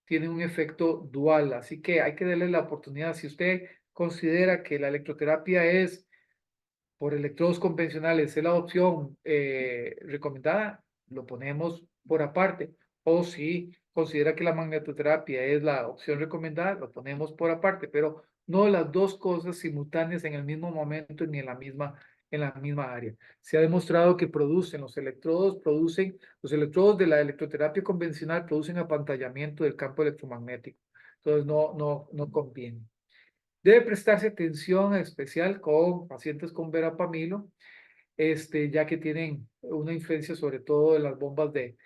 Speaker 1: tiene un efecto dual. Así que hay que darle la oportunidad. Si usted considera que la electroterapia es por electrodos convencionales es la opción recomendada, lo ponemos por aparte. O si considera que la magnetoterapia es la opción recomendada, lo ponemos por aparte, pero no las dos cosas simultáneas en el mismo momento ni en la misma área. Se ha demostrado que los electrodos de la electroterapia convencional producen apantallamiento del campo electromagnético. Entonces no conviene. Debe prestarse atención especial con pacientes con verapamilo, ya que tienen una influencia sobre todo de las bombas de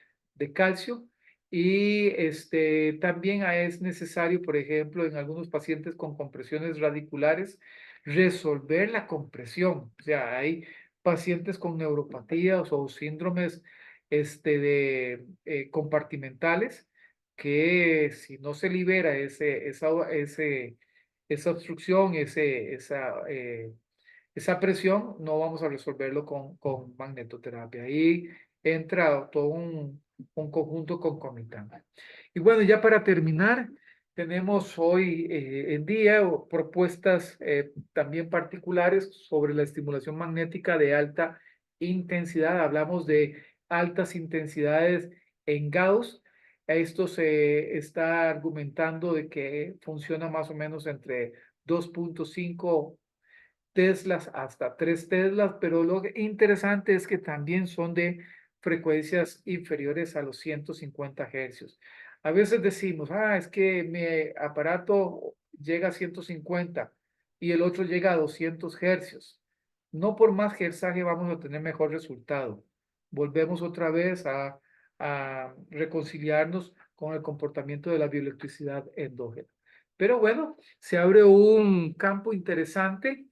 Speaker 1: calcio. Y también es necesario, por ejemplo, en algunos pacientes con compresiones radiculares, resolver la compresión. O sea, hay pacientes con neuropatías o síndromes compartimentales que si no se libera esa obstrucción, esa presión, no vamos a resolverlo con magnetoterapia. Ahí entra todo un conjunto concomitante. Y bueno, ya para terminar, tenemos hoy en día propuestas también particulares sobre la estimulación magnética de alta intensidad. Hablamos de altas intensidades en Gauss. Esto se está argumentando de que funciona más o menos entre 2.5 Teslas hasta 3 Teslas, pero lo interesante es que también son de frecuencias inferiores a los 150 hercios. A veces decimos, es que mi aparato llega a 150 y el otro llega a 200 hercios. No por más hertzaje vamos a tener mejor resultado. Volvemos otra vez a reconciliarnos con el comportamiento de la bioelectricidad endógena. Pero bueno, se abre un campo interesante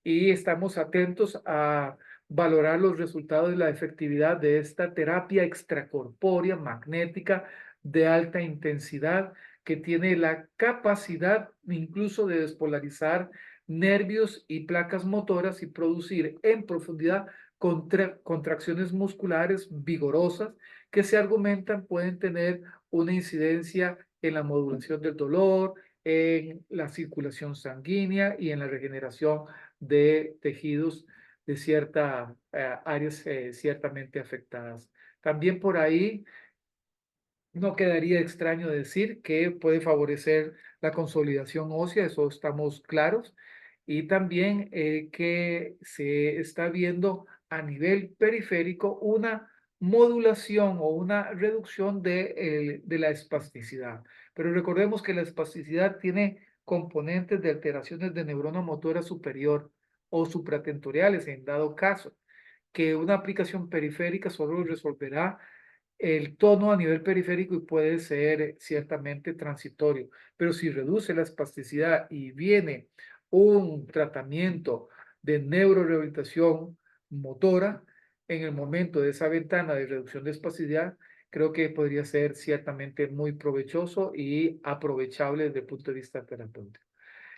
Speaker 1: y estamos atentos a valorar los resultados de la efectividad de esta terapia extracorpórea magnética de alta intensidad que tiene la capacidad incluso de despolarizar nervios y placas motoras y producir en profundidad contracciones musculares vigorosas que se argumentan pueden tener una incidencia en la modulación del dolor, en la circulación sanguínea y en la regeneración de tejidos de ciertas áreas ciertamente afectadas. También por ahí no quedaría extraño decir que puede favorecer la consolidación ósea, eso estamos claros, y también que se está viendo a nivel periférico una modulación o una reducción de la espasticidad. Pero recordemos que la espasticidad tiene componentes de alteraciones de neurona motora superior o supratentoriales en dado caso, que una aplicación periférica solo resolverá el tono a nivel periférico y puede ser ciertamente transitorio, pero si reduce la espasticidad y viene un tratamiento de neurorehabilitación motora en el momento de esa ventana de reducción de espasticidad, creo que podría ser ciertamente muy provechoso y aprovechable desde el punto de vista terapéutico.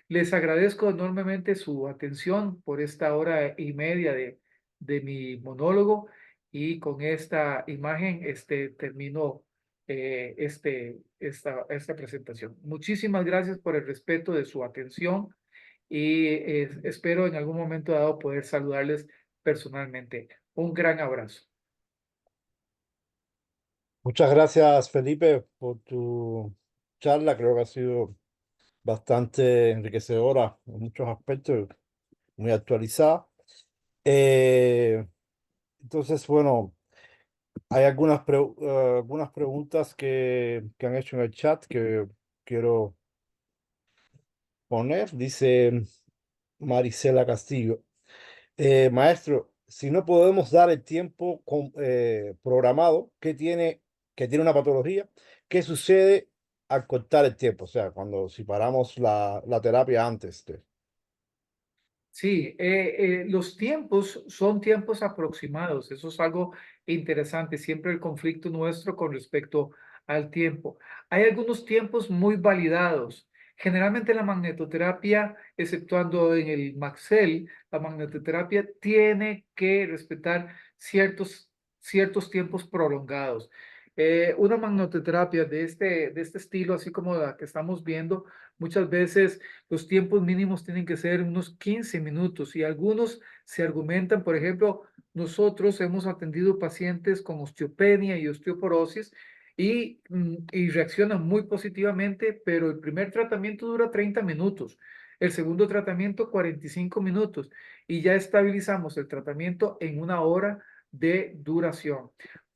Speaker 1: Les agradezco enormemente su atención por esta hora y media de mi monólogo y con esta imagen termino esta presentación. Muchísimas gracias por el respeto de su atención y espero en algún momento dado poder saludarles personalmente. Un gran abrazo.
Speaker 2: Muchas gracias, Felipe, por tu charla. Creo que ha sido bastante enriquecedora en muchos aspectos, muy actualizada. Eh, entonces, bueno, hay algunas preguntas que han hecho en el chat que quiero poner. Dice Marisela Castillo. Maestro, si no podemos dar el tiempo programado que tiene una patología, ¿qué sucede al cortar el tiempo? O sea, si paramos la terapia antes de...
Speaker 1: Sí, los tiempos son tiempos aproximados. Eso es algo interesante. Siempre el conflicto nuestro con respecto al tiempo. Hay algunos tiempos muy validados. Generalmente la magnetoterapia, exceptuando en el Maxell, la magnetoterapia tiene que respetar ciertos tiempos prolongados. Una magnetoterapia de este estilo, así como la que estamos viendo, muchas veces los tiempos mínimos tienen que ser unos 15 minutos y algunos se argumentan, por ejemplo, nosotros hemos atendido pacientes con osteopenia y osteoporosis y reaccionan muy positivamente, pero el primer tratamiento dura 30 minutos, el segundo tratamiento 45 minutos y ya estabilizamos el tratamiento en 1 hora de duración.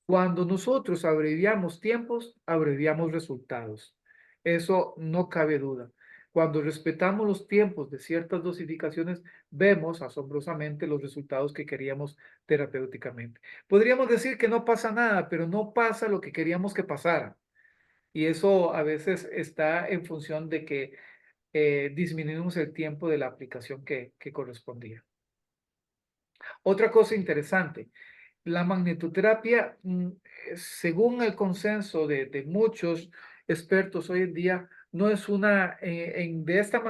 Speaker 1: Cuando nosotros abreviamos tiempos, abreviamos resultados. Eso no cabe duda. Cuando respetamos los tiempos de ciertas dosificaciones, vemos asombrosamente los resultados que queríamos terapéuticamente. Podríamos decir que no pasa nada, pero no pasa lo que queríamos que pasara. Y eso a veces está en función de que disminuimos el tiempo de la aplicación que correspondía. Otra cosa interesante, la magnetoterapia, según el consenso de muchos expertos hoy en día, no es de esta manera.